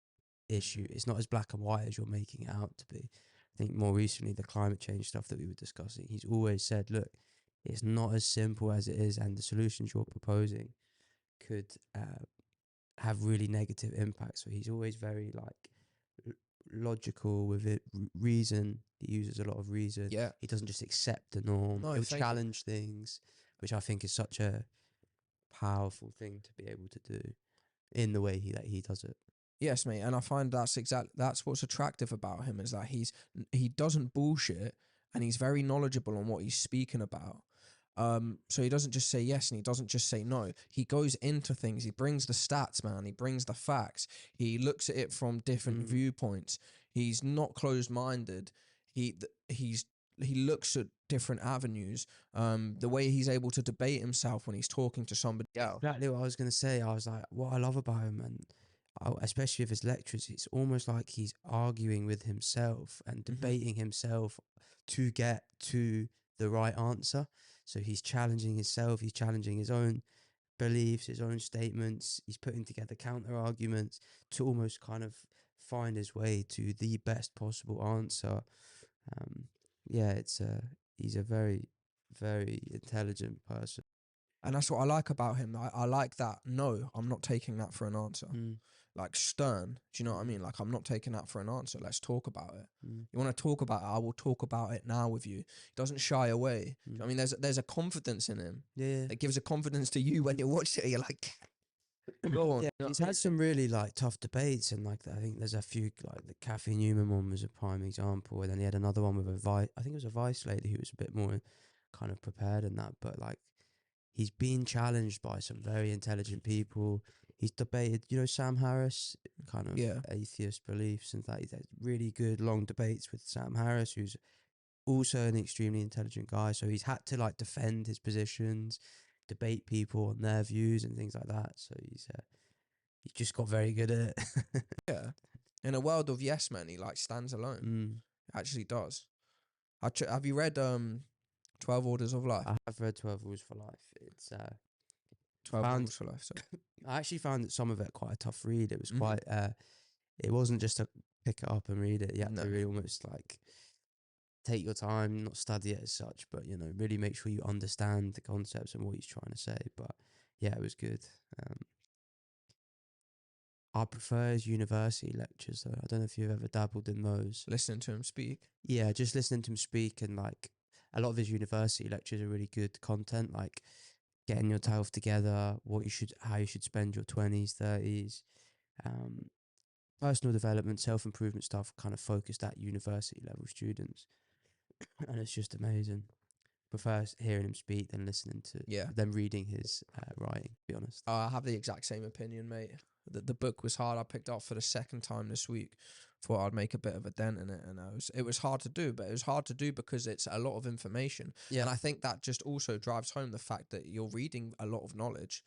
issue. It's not as black and white as you're making it out to be. I think more recently, the climate change stuff that we were discussing, he's always said, look, it's not as simple as it is, and the solutions you're proposing could have really negative impacts. So he's always very like logical with it, reason. He uses a lot of reason. Yeah. He doesn't just accept the norm. He'll challenge things, which I think is such a powerful thing to be able to do in the way that he does it. Yes, mate, and I find that's what's attractive about him, is that he doesn't bullshit, and he's very knowledgeable on what he's speaking about. So he doesn't just say yes and he doesn't just say no. He goes into things. He brings the stats, man. He brings the facts. He looks at it from different viewpoints. He's not closed-minded. He looks at different avenues. The way he's able to debate himself when he's talking to somebody else. Exactly what I was going to say. I was like, what I love about him, and especially with his lectures, it's almost like he's arguing with himself and debating himself to get to the right answer. So he's challenging himself, he's challenging his own beliefs, his own statements, he's putting together counter arguments to almost kind of find his way to the best possible answer. He's a very, very intelligent person. And that's what I like about him. I like that. No, I'm not taking that for an answer. Like, stern. Do you know what I mean? Like, I'm not taking that for an answer. Let's talk about it. You want to talk about it? I will talk about it now with you. He doesn't shy away. Do you know what I mean? There's a confidence in him. Yeah. It gives a confidence to you when you watch it. You're like, go on. Yeah, he's had some really like tough debates, and like I think there's a few, like the Kathy Newman one was a prime example, and then he had another one with I think it was a Vice lady who was a bit more kind of prepared in that, but like he's been challenged by some very intelligent people. he's debated, Sam Harris, kind of Yeah. atheist beliefs and that. He's had really good long debates with Sam Harris, who's also an extremely intelligent guy. So he's had to like defend his positions, debate people on their views and things like that. So he's just got very good at it. Yeah. In a world of yes men, he like stands alone. Mm. Actually does. Have you read 12 Orders of Life? I have read 12 Rules for Life. It's 12 found Rules for Life, sorry. I actually found that some of it quite a tough read. It was Mhm. quite it wasn't just to pick it up and read it. You had No. to really almost like take your time, not study it as such, but really make sure you understand the concepts and what he's trying to say. But yeah, it was good. I prefer his university lectures though. I don't know if you've ever dabbled in those. Listening to him speak. Yeah, just listening to him speak, and like a lot of his university lectures are really good content, like getting yourself together, how you should spend your 20s, 30s, personal development, self-improvement stuff kind of focused at university level students. And it's just amazing. Prefer hearing him speak than listening to them reading his writing, to be honest. I have the exact same opinion, mate. The book was hard. I picked up for the second time this week. Thought I'd make a bit of a dent in it, and it was hard to do. But it was hard to do because it's a lot of information, and I think that just also drives home the fact that you're reading a lot of knowledge,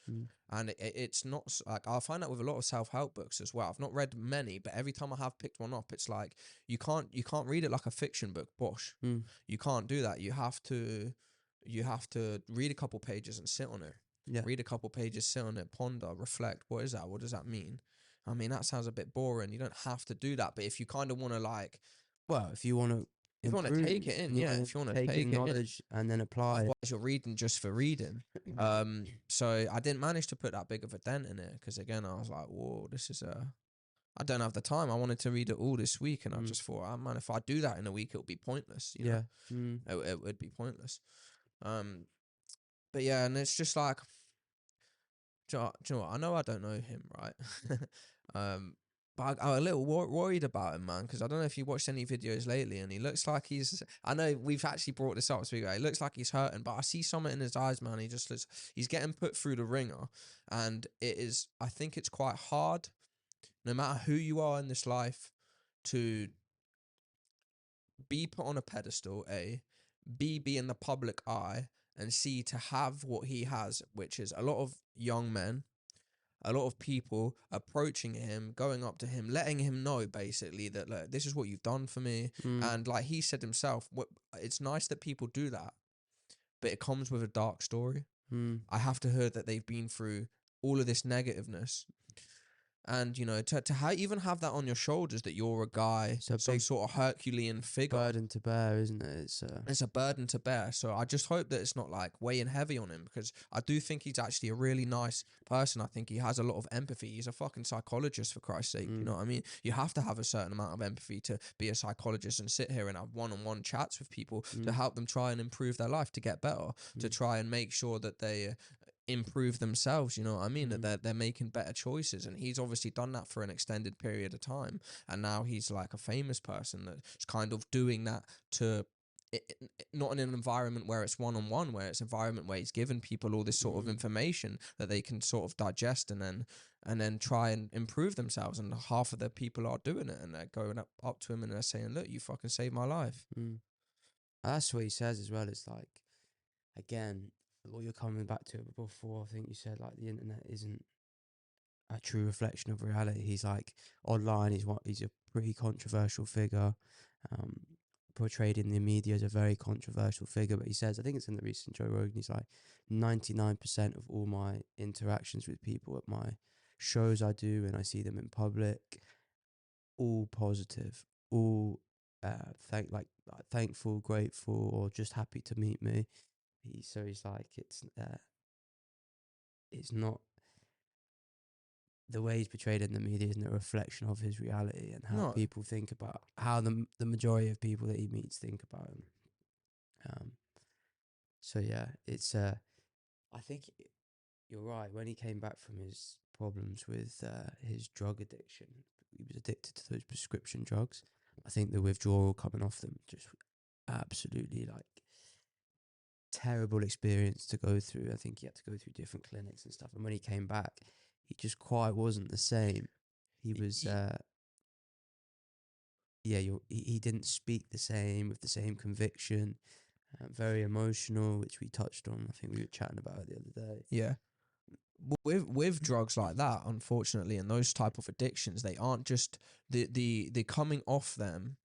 and it's not like I find that with a lot of self-help books as well. I've not read many, but every time I have picked one up, it's like you can't read it like a fiction book. Bosh, you can't do that. You have to read a couple pages and sit on it. Yeah. Read a couple pages, sit on it, ponder, reflect. What is that? What does that mean? I mean, that sounds a bit boring. You don't have to do that. But if you kind of want to if you want to take it in, if you want to take in it knowledge and then apply it. Otherwise, you're reading just for reading. So I didn't manage to put that big of a dent in it because again, I was like, whoa, this is I don't have the time. I wanted to read it all this week, and I just thought, oh, man, if I do that in a week, it'll be pointless. You know? It would be pointless. But yeah, and it's just like, do you know what? I know I don't know him, right? But I'm a little worried about him, man, because I don't know if you watched any videos lately, and he looks like I know we've actually brought this up, so he looks like he's hurting, but I see something in his eyes, man. He's getting put through the ringer, and I think it's quite hard, no matter who you are in this life, to be put on a pedestal, be in the public eye, and C, to have what he has, which is a lot of young men, a lot of people approaching him, going up to him, letting him know basically that, look, this is what you've done for me. And like he said himself, it's nice that people do that, but it comes with a dark story. I have to hear that they've been through all of this negativeness. And, to even have that on your shoulders, that you're a guy, some sort of Herculean figure. Burden to bear, isn't it? It's a burden to bear. So I just hope that it's not like weighing heavy on him, because I do think he's actually a really nice person. I think he has a lot of empathy. He's a fucking psychologist, for Christ's sake. You know what I mean? You have to have a certain amount of empathy to be a psychologist and sit here and have one-on-one chats with people to help them try and improve their life, to get better, to try and make sure that they improve themselves, you know what I mean, that they're making better choices. And he's obviously done that for an extended period of time, and now he's like a famous person that's kind of doing that not in an environment where it's one-on-one, where it's an environment where he's given people all this sort of information that they can sort of digest and then try and improve themselves. And half of the people are doing it, and they're going up to him and they're saying, look, you fucking saved my life. That's what he says as well. It's like, again, what you're coming back to before, I think you said, like, the internet isn't a true reflection of reality. He's like, online, he's a pretty controversial figure, portrayed in the media as a very controversial figure. But he says, I think it's in the recent Joe Rogan, he's like, 99% of all my interactions with people at my shows I do, and I see them in public, all positive, all thankful, grateful, or just happy to meet me. He's like, it's not, the way he's portrayed in the media isn't a reflection of his reality and how people think about, how the majority of people that he meets think about him. So yeah, it's I think you're right. When he came back from his problems with his drug addiction, he was addicted to those prescription drugs. I think the withdrawal coming off them, just absolutely like terrible experience to go through. I think he had to go through different clinics and stuff. And when he came back, he just quite wasn't the same. He was, he didn't speak the same with the same conviction. Very emotional, which we touched on. I think we were chatting about it the other day. Yeah. With drugs like that, unfortunately, and those type of addictions, they aren't just the coming off them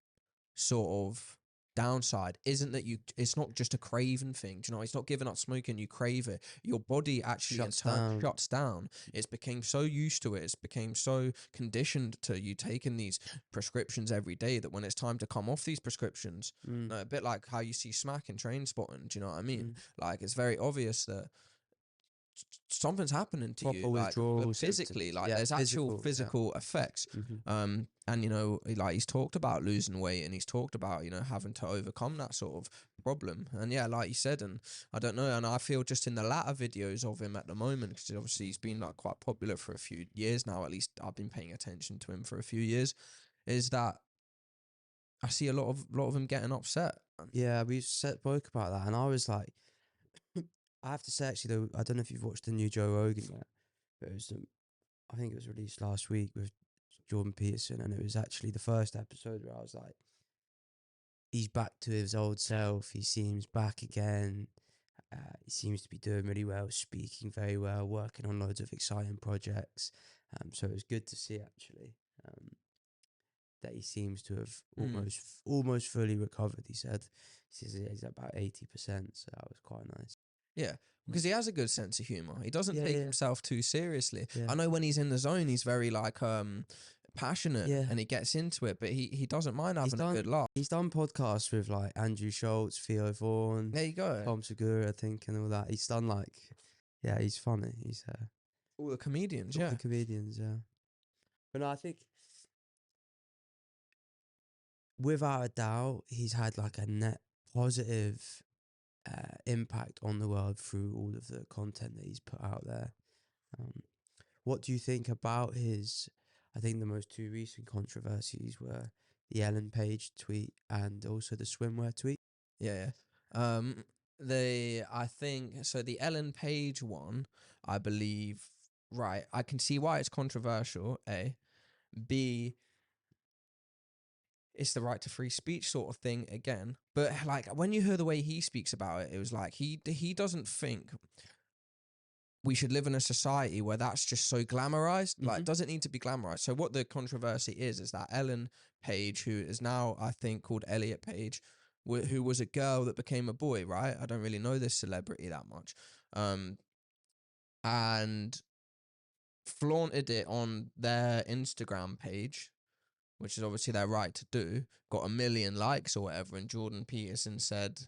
sort of downside isn't that it's not just a craving thing. Do you know, it's not giving up smoking, you crave it. Your body actually shuts down. It's became so used to it, it's became so conditioned to you taking these prescriptions every day that when it's time to come off these prescriptions, a bit like how you see Smack in Train Spotting, do you know what I mean? Like, it's very obvious that something's happening to Proper you, like withdrawal physically, symptoms. like Yeah, there's actual physical effects. And you know, like he's talked about losing weight, and he's talked about, you know, having to overcome that sort of problem. And yeah, like you said, and I don't know, and I feel just in the latter videos of him at the moment, because obviously he's been like quite popular for a few years now, at least I've been paying attention to him for a few years, is that I see a lot of him getting upset. Yeah, we spoke about that, and I was like, I have to say, actually, though, I don't know if you've watched the new Joe Rogan yet, but it was, I think it was released last week with Jordan Peterson, and it was actually the first episode where I was like, he's back to his old self. He seems back again. He seems to be doing really well, speaking very well, working on loads of exciting projects. So it was good to see, actually, that he seems to have almost fully recovered. He said he's at about 80%, so that was quite nice. Yeah, because he has a good sense of humor. He doesn't take Yeah. himself too seriously. Yeah. I know when he's in the zone, he's very like passionate, Yeah. and he gets into it, but he doesn't mind having a good laugh. He's done podcasts with like Andrew Schultz, Theo Vaughn, There you go. Tom Segura, I think, and all that. He's done like, yeah, he's funny. He's All the comedians, all yeah. the comedians, yeah. But no, I think without a doubt, he's had like a net positive impact on the world through all of the content that he's put out there. What do you think about his? I think the most two recent controversies were the Ellen Page tweet and also the swimwear tweet. Yeah. I think so. The Ellen Page one, I believe. Right, I can see why it's controversial. A, B, it's the right to free speech sort of thing again. But like when you hear the way he speaks about it, it was like he doesn't think we should live in a society where that's just so glamorized. Like, it doesn't need to be glamorized. So what the controversy is that Ellen Page, who is now, I think, called Elliot Page, who was a girl that became a boy, right? I don't really know this celebrity that much. And flaunted it on their Instagram page, which is obviously their right to do, got 1 million likes or whatever, and Jordan Peterson said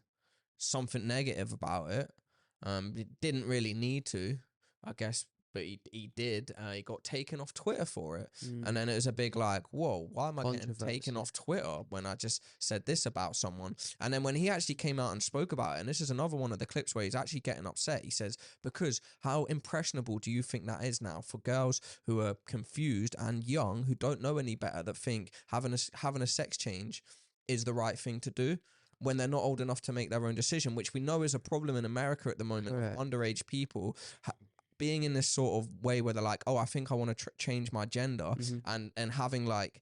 something negative about it. It didn't really need to, I guess, but he did. He got taken off Twitter for it. And then it was a big like, whoa, why am I getting taken off Twitter when I just said this about someone? And then when he actually came out and spoke about it, and this is another one of the clips where he's actually getting upset, he says, because how impressionable do you think that is now for girls who are confused and young, who don't know any better, that think having a sex change is the right thing to do when they're not old enough to make their own decision, which we know is a problem in America at the moment. Of underage people being in this sort of way where they're like, oh, I think I want to change my gender, and having like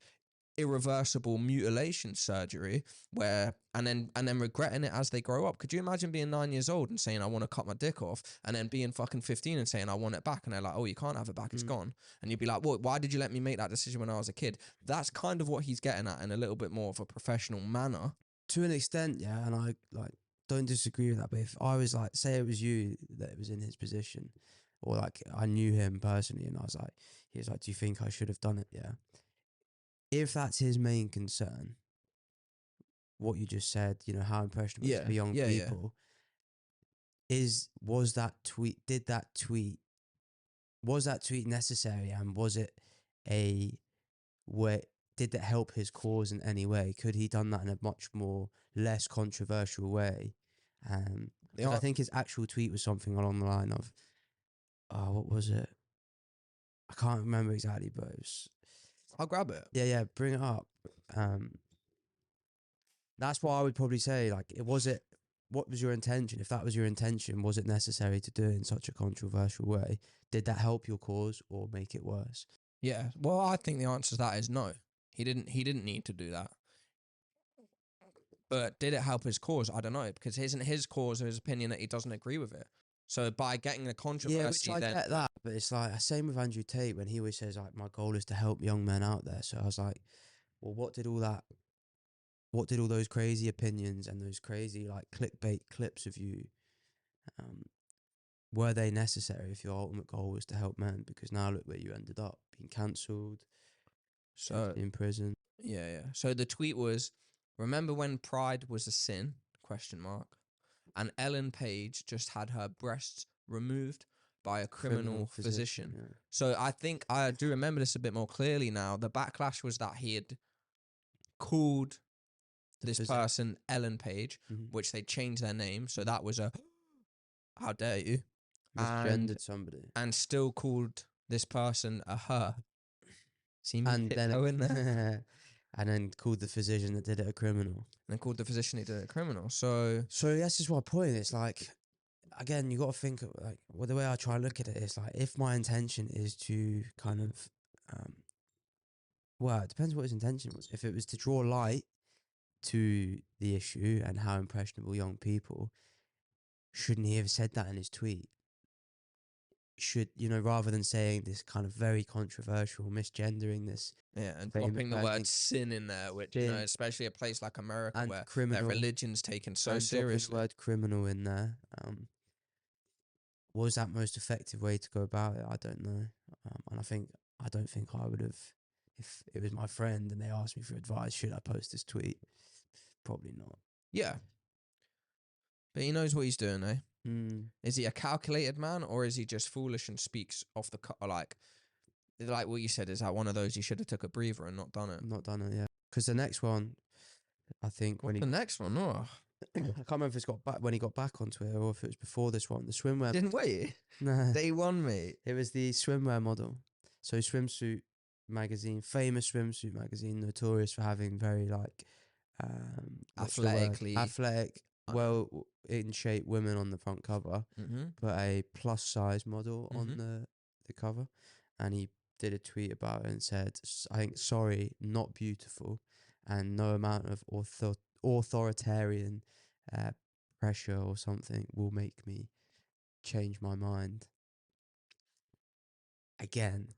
irreversible mutilation surgery and then regretting it as they grow up. Could you imagine being 9 years old and saying I want to cut my dick off, and then being fucking 15 and saying I want it back, and they're like, oh, you can't have it back, it's gone, and you'd be like, well, why did you let me make that decision when I was a kid? That's kind of what he's getting at in a little bit more of a professional manner. To an extent, yeah, and I like don't disagree with that. But if I was like, say it was you that was in his position, or like I knew him personally, and I was like, he was like, do you think I should have done it? Yeah. If that's his main concern, what you just said, you know, how impressionable it's for young people, was that tweet necessary, and was it a way? Did that help his cause in any way? Could he done that in a much more less controversial way? I think his actual tweet was something along the line of, what was it? I can't remember exactly, but it was. I'll grab it. Yeah, bring it up. That's what I would probably say. Like, was it what was your intention? If that was your intention, was it necessary to do it in such a controversial way? Did that help your cause or make it worse? Yeah. Well, I think the answer to that is no. He didn't need to do that. But did it help his cause? I don't know, because isn't his cause or his opinion that he doesn't agree with it. So by getting the controversy, Yeah, which I get that, but it's like same with Andrew Tate when he always says like my goal is to help young men out there. So I was like, well, what did all those crazy opinions and those crazy like clickbait clips of you, were they necessary if your ultimate goal was to help men? Because now look where you ended up, being cancelled, so in prison. yeah. So the tweet was, remember when pride was a sin? Question mark. And Ellen Page just had her breasts removed by a criminal physician. Yeah. So I think I do remember this a bit more clearly now. The backlash was that he had called this person Ellen Page, which they changed their name. So that was a how dare you? Misgendered somebody. And still called this person a her. See me And then in there? and then called the physician that did it a criminal. And then called the physician who did it a criminal. So that's just my point. It's like, again, you got to think of, like, well, the way I try to look at it is like, if my intention is to kind of, well, it depends what his intention was. If it was to draw light to the issue and how impressionable young people, shouldn't he have said that in his tweet? Should, rather than saying this kind of very controversial misgendering this, and dropping the word sin in there, which especially a place like America and where criminal, their religion's taken so and seriously. The word criminal in there, was that most effective way to go about it? I don't know, and I don't think I would have, if it was my friend and they asked me for advice, should I post this tweet? Probably not. Yeah, but he knows what he's doing, eh? Is he a calculated man, or is he just foolish and speaks off the like what you said? Is that one of those you should have took a breather and not done it? Yeah. Because the next one, I think the next one, oh. I can't remember if it's got back when he got back on Twitter or if it was before this one. The swimwear didn't wait. No, Day one, mate. It was the swimwear model. So swimsuit magazine, famous swimsuit magazine, notorious for having very like athletic, well in shape women on the front cover, but a plus size model on the cover, and he did a tweet about it and said, I think, sorry, not beautiful, and no amount of authoritarian pressure or something will make me change my mind. Again,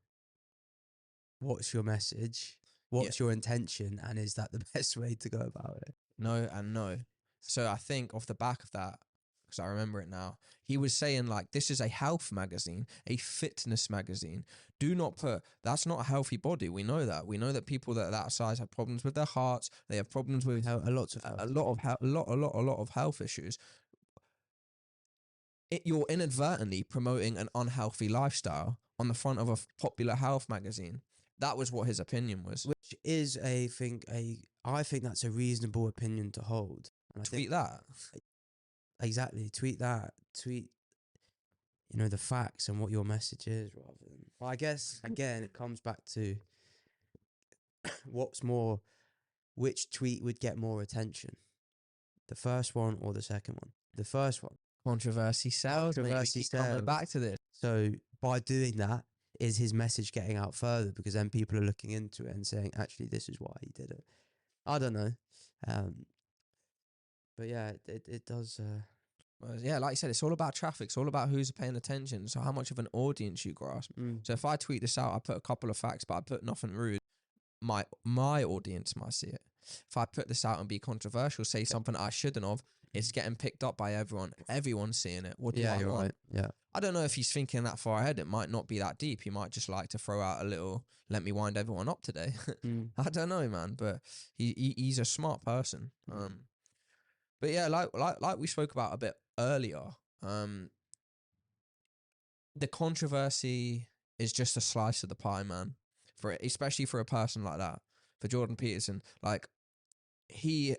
what's your message? What's your intention? And is that the best way to go about it? No and no. So I think off the back of that, because I remember it now, he was saying like, this is a health magazine, a fitness magazine. Do not put, that's not a healthy body. We know that. We know that people that are that size have problems with their hearts. They have problems with a lot of health issues. You're inadvertently promoting an unhealthy lifestyle on the front of a popular health magazine. That was what his opinion was. Which is I think that's a reasonable opinion to hold. And tweet that. Exactly. Tweet that. Tweet, the facts and what your message is rather than... Well, I guess, again, it comes back to which tweet would get more attention? The first one or the second one? The first one. Controversy sells. Controversy sells. Coming back to this. So by doing that, is his message getting out further? Because then people are looking into it and saying, actually, this is why he did it. I don't know. But yeah, it does... yeah, like you said, it's all about traffic. It's all about who's paying attention. So how much of an audience you grasp. So if I tweet this out, I put a couple of facts, but I put nothing rude, my audience might see it. If I put this out and be controversial, say something I shouldn't have, it's getting picked up by everyone. Everyone's seeing it. What do I want? Right. Yeah. I don't know if he's thinking that far ahead. It might not be that deep. He might just like to throw out a little, let me wind everyone up today. I don't know, man, but he's a smart person. But yeah, like we spoke about a bit earlier, the controversy is just a slice of the pie, man. Especially for a person like that, for Jordan Peterson, like he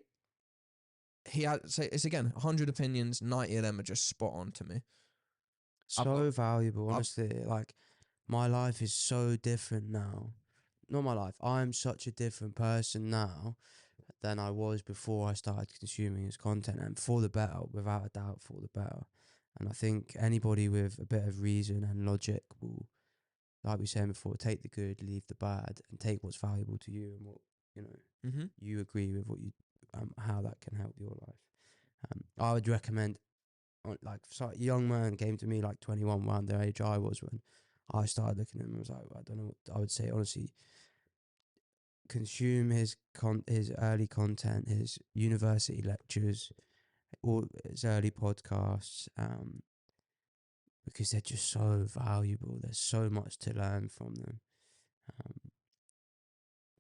had, say it's again 100 opinions, 90 of them are just spot on to me. So valuable, honestly. Like, my life is so different now. Not my life. I'm such a different person now than I was before I started consuming his content, and for the better, without a doubt, for the better. And I think anybody with a bit of reason and logic will, like we were saying before, take the good, leave the bad, and take what's valuable to you and what you know Mm-hmm. you agree with, what you how that can help your life. I would recommend, like, so a young man came to me like 21, around the age I was when I started looking at him. I was like, I don't know what I would say. Honestly, consume his early content, his university lectures, all his early podcasts, because they're just so valuable. There's so much to learn from them. Um,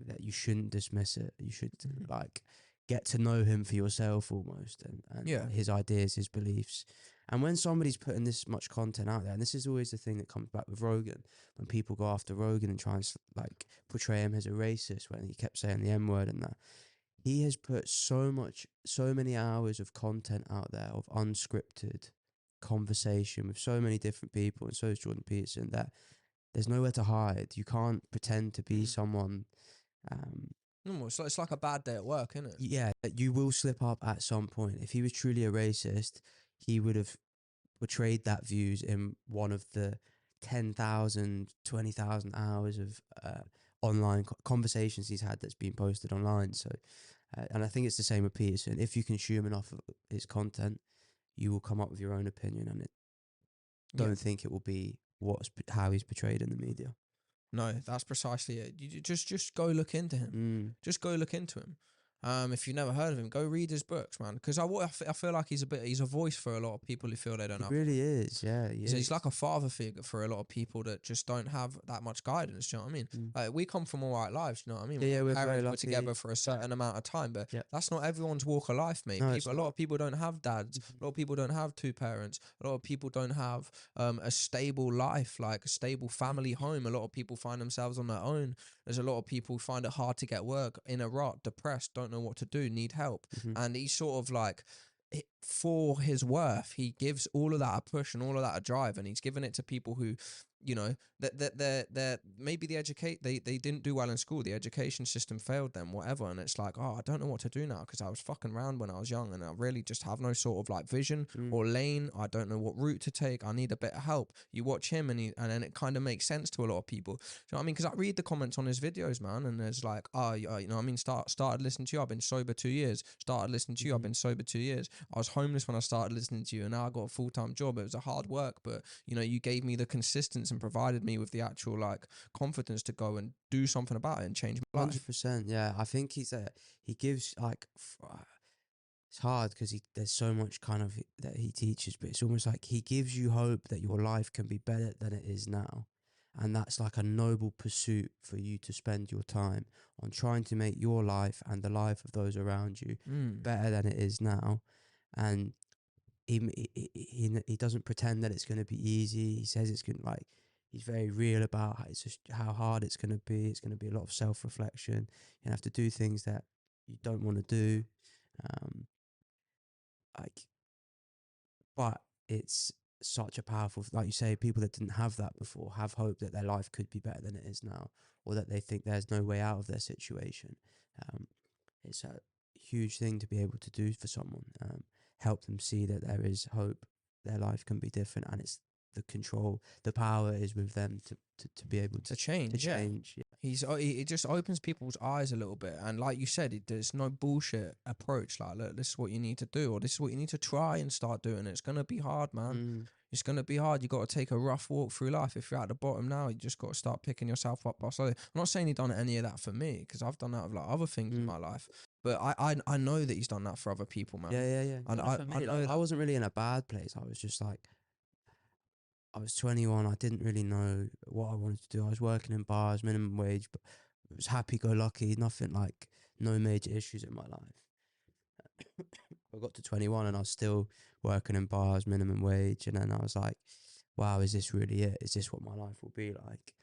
that you shouldn't dismiss it. You should like get to know him for yourself almost, and Yeah. like, his ideas, his beliefs. And when somebody's putting this much content out there, and this is always the thing that comes back with Rogan, when people go after Rogan and try and like portray him as a racist when he kept saying the N-word and that, he has put so many hours of content out there of unscripted conversation with so many different people, and so is Jordan Peterson, that there's nowhere to hide. You can't pretend to be someone. No, it's like a bad day at work, isn't it? Yeah, you will slip up at some point. If he was truly a racist, he would have portrayed that views in one of the 10,000, 20,000 hours of online conversations he's had that's been posted online. So, and I think it's the same with Peterson. If you consume enough of his content, you will come up with your own opinion, and don't think it will be how he's portrayed in the media. No, that's precisely it. You just go look into him. Just go look into him. If you've never heard of him, go read his books, man. Because I feel like he's a voice for a lot of people who feel they don't He have. really is, yeah. He's like a father figure for a lot of people that just don't have that much guidance. You know what I mean? Like, we come from all right lives. You know what I mean? Yeah, we're Parents very were lucky. together for a certain amount of time, but Yep. that's not everyone's walk of life, mate. No, A lot of people don't have dads. A lot of people don't have two parents. A lot of people don't have a stable life, like a stable family home. A lot of people find themselves on their own. There's a lot of people who find it hard to get work, in a rut, depressed, don't know what to do, need help. And he's sort of like, for his worth, he gives all of that a push and all of that a drive, and he's given it to people who, you know, that they're maybe they didn't do well in school, the education system failed them, whatever, and it's like, oh, I don't know what to do now because I was fucking around when I was young and I really just have no sort of like vision or lane. I don't know what route to take. I need a bit of help. You watch him and then it kind of makes sense to a lot of people. Do you know what I mean? Because I read the comments on his videos, man, and there's like, oh, you know what I mean, started listening to you, I've been sober 2 years. Started listening to you, I've been sober 2 years. I was homeless when I started listening to you, and now I got a full-time job. It was a hard work, but you know, you gave me the consistency and provided me with the actual like confidence to go and do something about it and change my life. 100%. Yeah, I think he gives like it's hard because there's so much kind of that he teaches, but it's almost like he gives you hope that your life can be better than it is now. And that's like a noble pursuit for you to spend your time on, trying to make your life and the life of those around you better than it is now. And he doesn't pretend that it's going to be easy. He says it's going to, like, he's very real about how hard it's going to be. It's going to be a lot of self-reflection. You have to do things that you don't want to do. Like, but it's such a powerful, like you say, people that didn't have that before have hope that their life could be better than it is now, or that they think there's no way out of their situation. It's a huge thing to be able to do for someone, help them see that there is hope, their life can be different, and it's the power is with them to be able to change. Yeah. It just opens people's eyes a little bit, and like you said, there's no bullshit approach. Like, look, this is what you need to do, or this is what you need to try and start doing. It's gonna be hard, man. It's gonna be hard. You got to take a rough walk through life. If you're at the bottom now, you just got to start picking yourself up. So I'm not saying he done any of that for me, because I've done that with like other things in my life. But I know that he's done that for other people, man. Yeah. And I wasn't really in a bad place. I was just like, I was 21. I didn't really know what I wanted to do. I was working in bars, minimum wage, but it was happy-go-lucky. Nothing like, no major issues in my life. I got to 21 and I was still working in bars, minimum wage, and then I was like, wow, is this really it? Is this what my life will be like?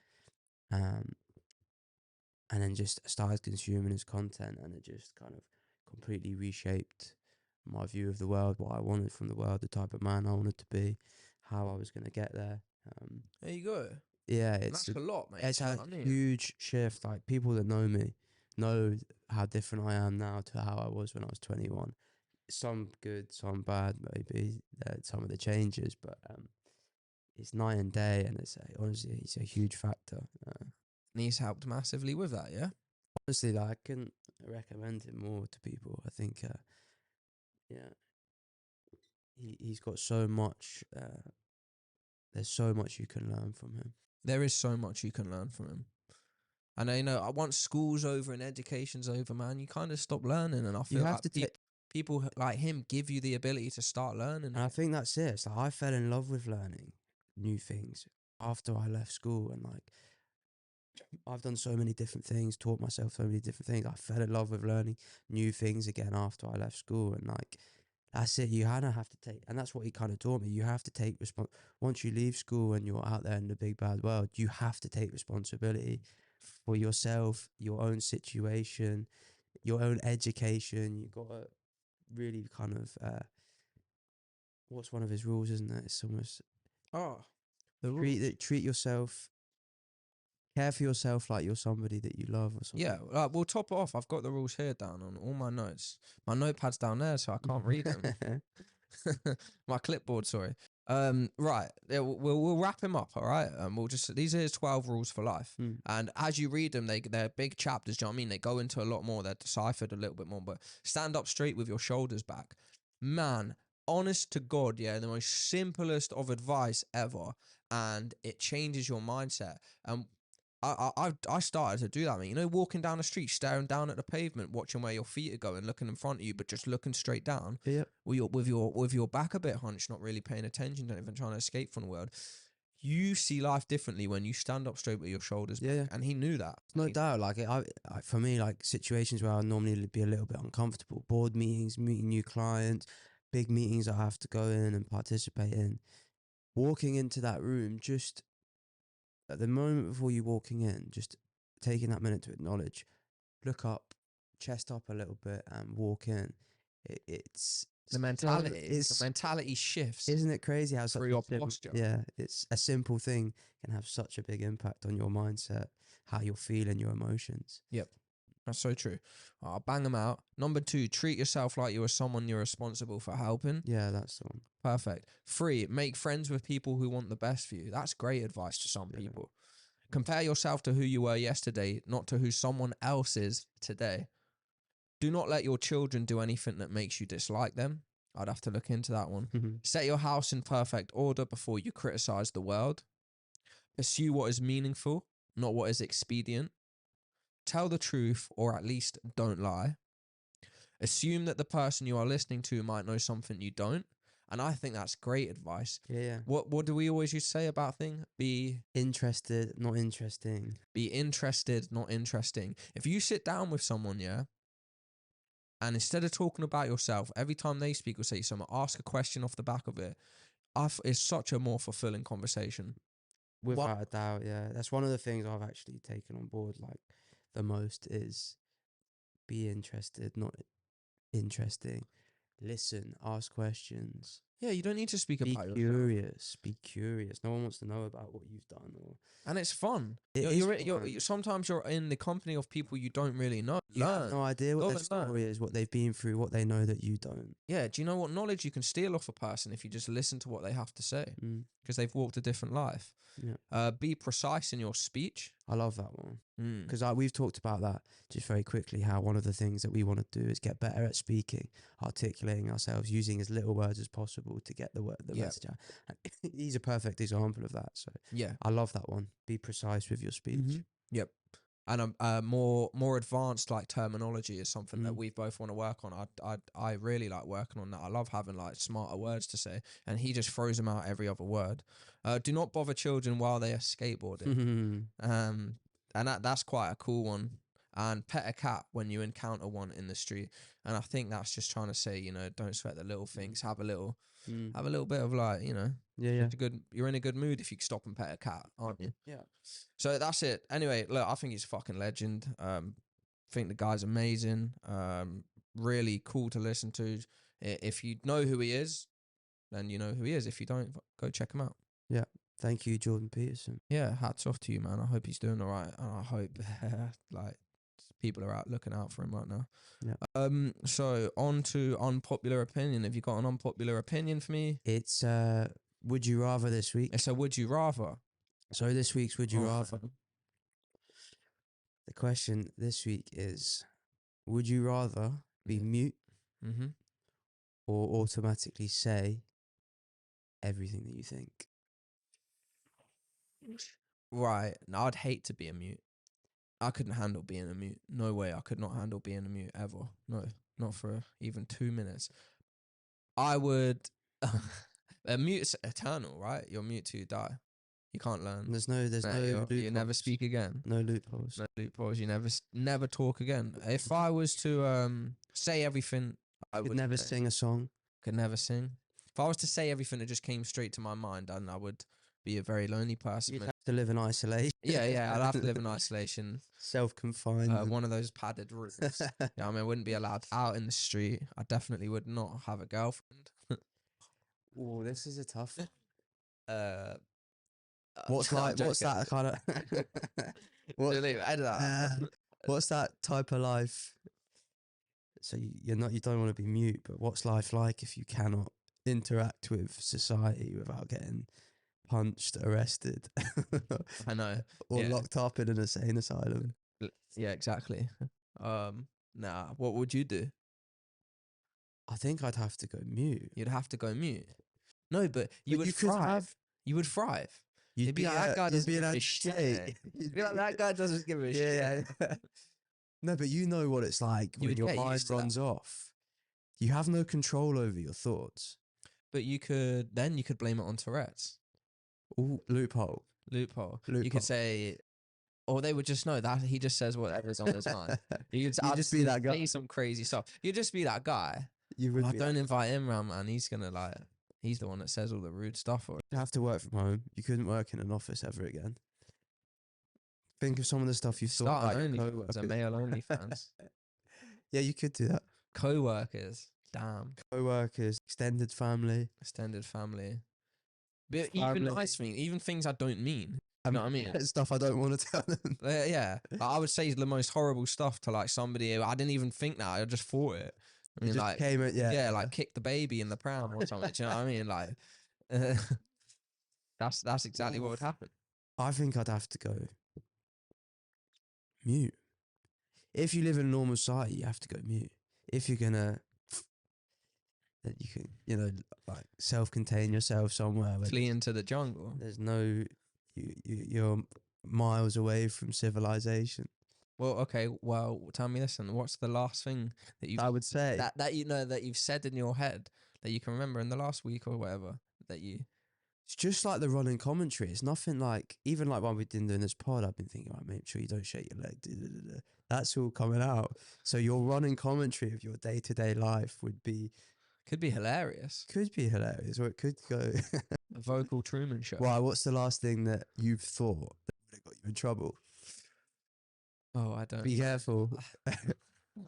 And then just started consuming his content, and it just kind of completely reshaped my view of the world, what I wanted from the world, the type of man I wanted to be, how I was going to get there. There you go. Yeah, That's a lot, mate. It's you know a what I mean? huge shift. Like, people that know me know how different I am now to how I was when I was 21. Some good, some bad, maybe some of the changes, but it's night and day, and honestly, it's a huge factor. And he's helped massively with that, yeah? Honestly, like, I couldn't recommend him more to people. I think, yeah, he's got so much. There's so much you can learn from him. There is so much you can learn from him. And you know, once school's over and education's over, man, you kind of stop learning. And I feel like people like him give you the ability to start learning. And I think that's it. It's like I fell in love with learning new things after I left school, and like I've done so many different things, taught myself so many different things. I fell in love with learning new things again after I left school, and like that's it. You kind of have to take, and that's what he kind of taught me. You have to take once you leave school and you're out there in the big bad world. You have to take responsibility for yourself, your own situation, your own education. You got to really kind of what's one of his rules, isn't it? It's almost the rules. treat yourself, care for yourself like you're somebody that you love or something. Yeah, we'll top it off. I've got the rules here down on all my notes. My notepad's down there, so I can't read them. My clipboard, sorry. Right, yeah, we'll wrap him up. All right, these are his 12 rules for life. And as you read them, they're big chapters. Do you know what I mean? They go into a lot more. They're deciphered a little bit more. But stand up straight with your shoulders back, man. Honest to God, yeah, the most simplest of advice ever, and it changes your mindset. I started to do that, man. You know, walking down the street, staring down at the pavement, watching where your feet are going, looking in front of you, but just looking straight down. Yeah. With your back a bit hunched, not really paying attention to anything, trying to escape from the world. You see life differently when you stand up straight with your shoulders back. Yeah. And he knew that. No doubt. Like for me, like situations where I normally be a little bit uncomfortable, board meetings, meeting new clients, big meetings I have to go in and participate in. Walking into that room, just at the moment before you walking in, just taking that minute to acknowledge, look up, chest up a little bit, and walk in. It's the mentality. The mentality shifts. Isn't it crazy how such your posture? Yeah, it's a simple thing can have such a big impact on your mindset, how you're feeling, your emotions. Yep. That's so true. I'll bang them out. Number 2, treat yourself like you are someone you're responsible for helping. Yeah, that's the one. Perfect. 3, make friends with people who want the best for you. That's great advice to some people. Compare yourself to who you were yesterday, not to who someone else is today. Do not let your children do anything that makes you dislike them. I'd have to look into that one. Set your house in perfect order before you criticize the world. Pursue what is meaningful, not what is expedient. Tell the truth, or at least don't lie. Assume that the person you are listening to might know something you don't. And I think that's great advice. Yeah. What do we always used to say about thing? Be interested, not interesting. Be interested, not interesting. If you sit down with someone, yeah, and instead of talking about yourself, every time they speak or say something, ask a question off the back of it. It's such a more fulfilling conversation. Without a doubt, yeah. That's one of the things I've actually taken on board, like, the most is be interested, not interesting. Listen, ask questions. Yeah, you don't need to speak about yourself. Be curious. No one wants to know about what you've done, and it's fun. Fun. Sometimes you're in the company of people you don't really know. You have no idea what their story is, what they've been through, what they know that you don't. Yeah, do you know what knowledge you can steal off a person if you just listen to what they have to say? Because they've walked a different life. Yeah. Be precise in your speech. I love that one. Because we've talked about that just very quickly, how one of the things that we want to do is get better at speaking, articulating ourselves, using as little words as possible to get the message out. And he's a perfect example of that. So yeah, I love that one. Be precise with your speech. Yep. And more advanced like terminology is something that we both want to work on. I really like working on that. I love having like smarter words to say, and he just throws them out every other word. Do not bother children while they are skateboarding. And that's quite a cool one. And pet a cat when you encounter one in the street. And I think that's just trying to say, you know, don't sweat the little things. Have a little bit of like, you know, you're in a good mood if you stop and pet a cat, aren't you? Yeah. So that's it. Anyway, look, I think he's a fucking legend. Think the guy's amazing. Really cool to listen to. If you know who he is, then you know who he is. If you don't, go check him out. Yeah. Thank you, Jordan Peterson. Yeah, hats off to you, man. I hope he's doing all right. And I hope, like, people are out looking out for him right now. Yeah. So on to unpopular opinion. Have you got an unpopular opinion for me? It's would you rather this week. It's a would you rather. So this week's would you Oh. rather. The question this week is: would you rather be mute Mm-hmm. or automatically say everything that you think? Right. Now, I'd hate to be a mute. I couldn't handle being a mute. No way. I could not handle being a mute ever. No, not for even 2 minutes. I would. A mute's eternal, right? You're mute till you die. You can't learn. There's no You never speak again. No loopholes. No loopholes. You never talk again. If I was to say everything, I Could would never sing a song. Could never sing. If I was to say everything that just came straight to my mind, then I would be a very lonely person. You'd have to live in isolation. Yeah, I'd have to live in isolation. Self-confined. One of those padded rooms. Yeah, I mean, I wouldn't be allowed out in the street. I definitely would not have a girlfriend. Oh, this is a tough. What's What's that kind of? What's that type of life? So you don't want to be mute, but what's life like if you cannot interact with society without getting punched, arrested, I know, or locked up in an insane asylum? Yeah, exactly. Nah, what would you do? I think I'd have to go mute. You'd have to go mute. No, but you would thrive. You would thrive. You'd be like, that guy doesn't give a shit. You'd be like, that guy doesn't give a shit. Yeah. No, but you know what it's like when your mind runs off. You have no control over your thoughts. But you could blame it on Tourette's. Ooh, loophole. You could say, or they would just know that he just says whatever's on his mind. You'd just be that guy. Say some crazy stuff. You'd just be that guy. You would. Don't invite him round, man. He's gonna he's the one that says all the rude stuff. Or you have to work from home. You couldn't work in an office ever again. Think of some of the stuff you thought. Start an OnlyFans, a male OnlyFans. Yeah, you could do that. Co-workers, damn. Co-workers, extended family. But even nice things, even things I don't mean. You know what I mean? Stuff I don't want to tell them. Yeah, I would say the most horrible stuff to somebody who I didn't even think that. I just thought it. I mean, kick the baby in the pram or something. Do you know what I mean? That's exactly what would happen. I think I'd have to go mute. If you live in a normal society, you have to go mute. If you're gonna, that you can, self-contain yourself somewhere. Flee into the jungle. There's no, you're miles away from civilization. Well, okay. Well, tell me this then. What's the last thing that you? I would say that that you've said in your head that you can remember in the last week or whatever that you. It's just like the running commentary. It's nothing even while we've been doing this pod, I've been thinking, right, make sure you don't shake your leg. That's all coming out. So your running commentary of your day-to-day life could be hilarious. Or it could go a vocal Truman Show. Why? What's the last thing that you've thought that got you in trouble? Oh, I don't. Be careful.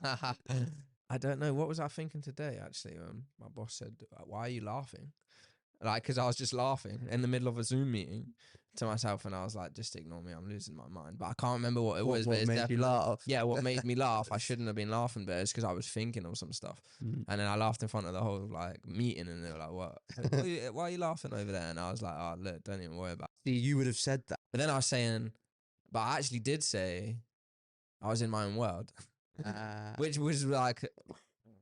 I don't know. What was I thinking today? Actually, my boss said, "Why are you laughing?" Because I was just laughing in the middle of a Zoom meeting to myself, and I was like, "Just ignore me. I'm losing my mind." But I can't remember what it was. What made you laugh? Yeah, what made me laugh? I shouldn't have been laughing, but it's because I was thinking of some stuff, and then I laughed in front of the whole meeting, and they were like, "What? Why are you laughing over there?" And I was like, "Oh, look, don't even worry about it." See, you would have said that, but then I was saying, but I actually did say, I was in my own world, which was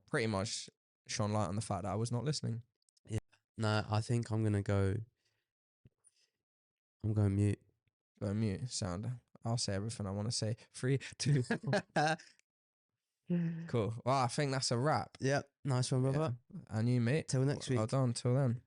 pretty much shone light on the fact that I was not listening. Yeah. No, I think I'm going mute. Go mute. Sound. I'll say everything I want to say. 3, 2. Cool. Well, I think that's a wrap. Yep. Nice one, brother. Yeah. And you, mate. Till next week. Well done. Till then.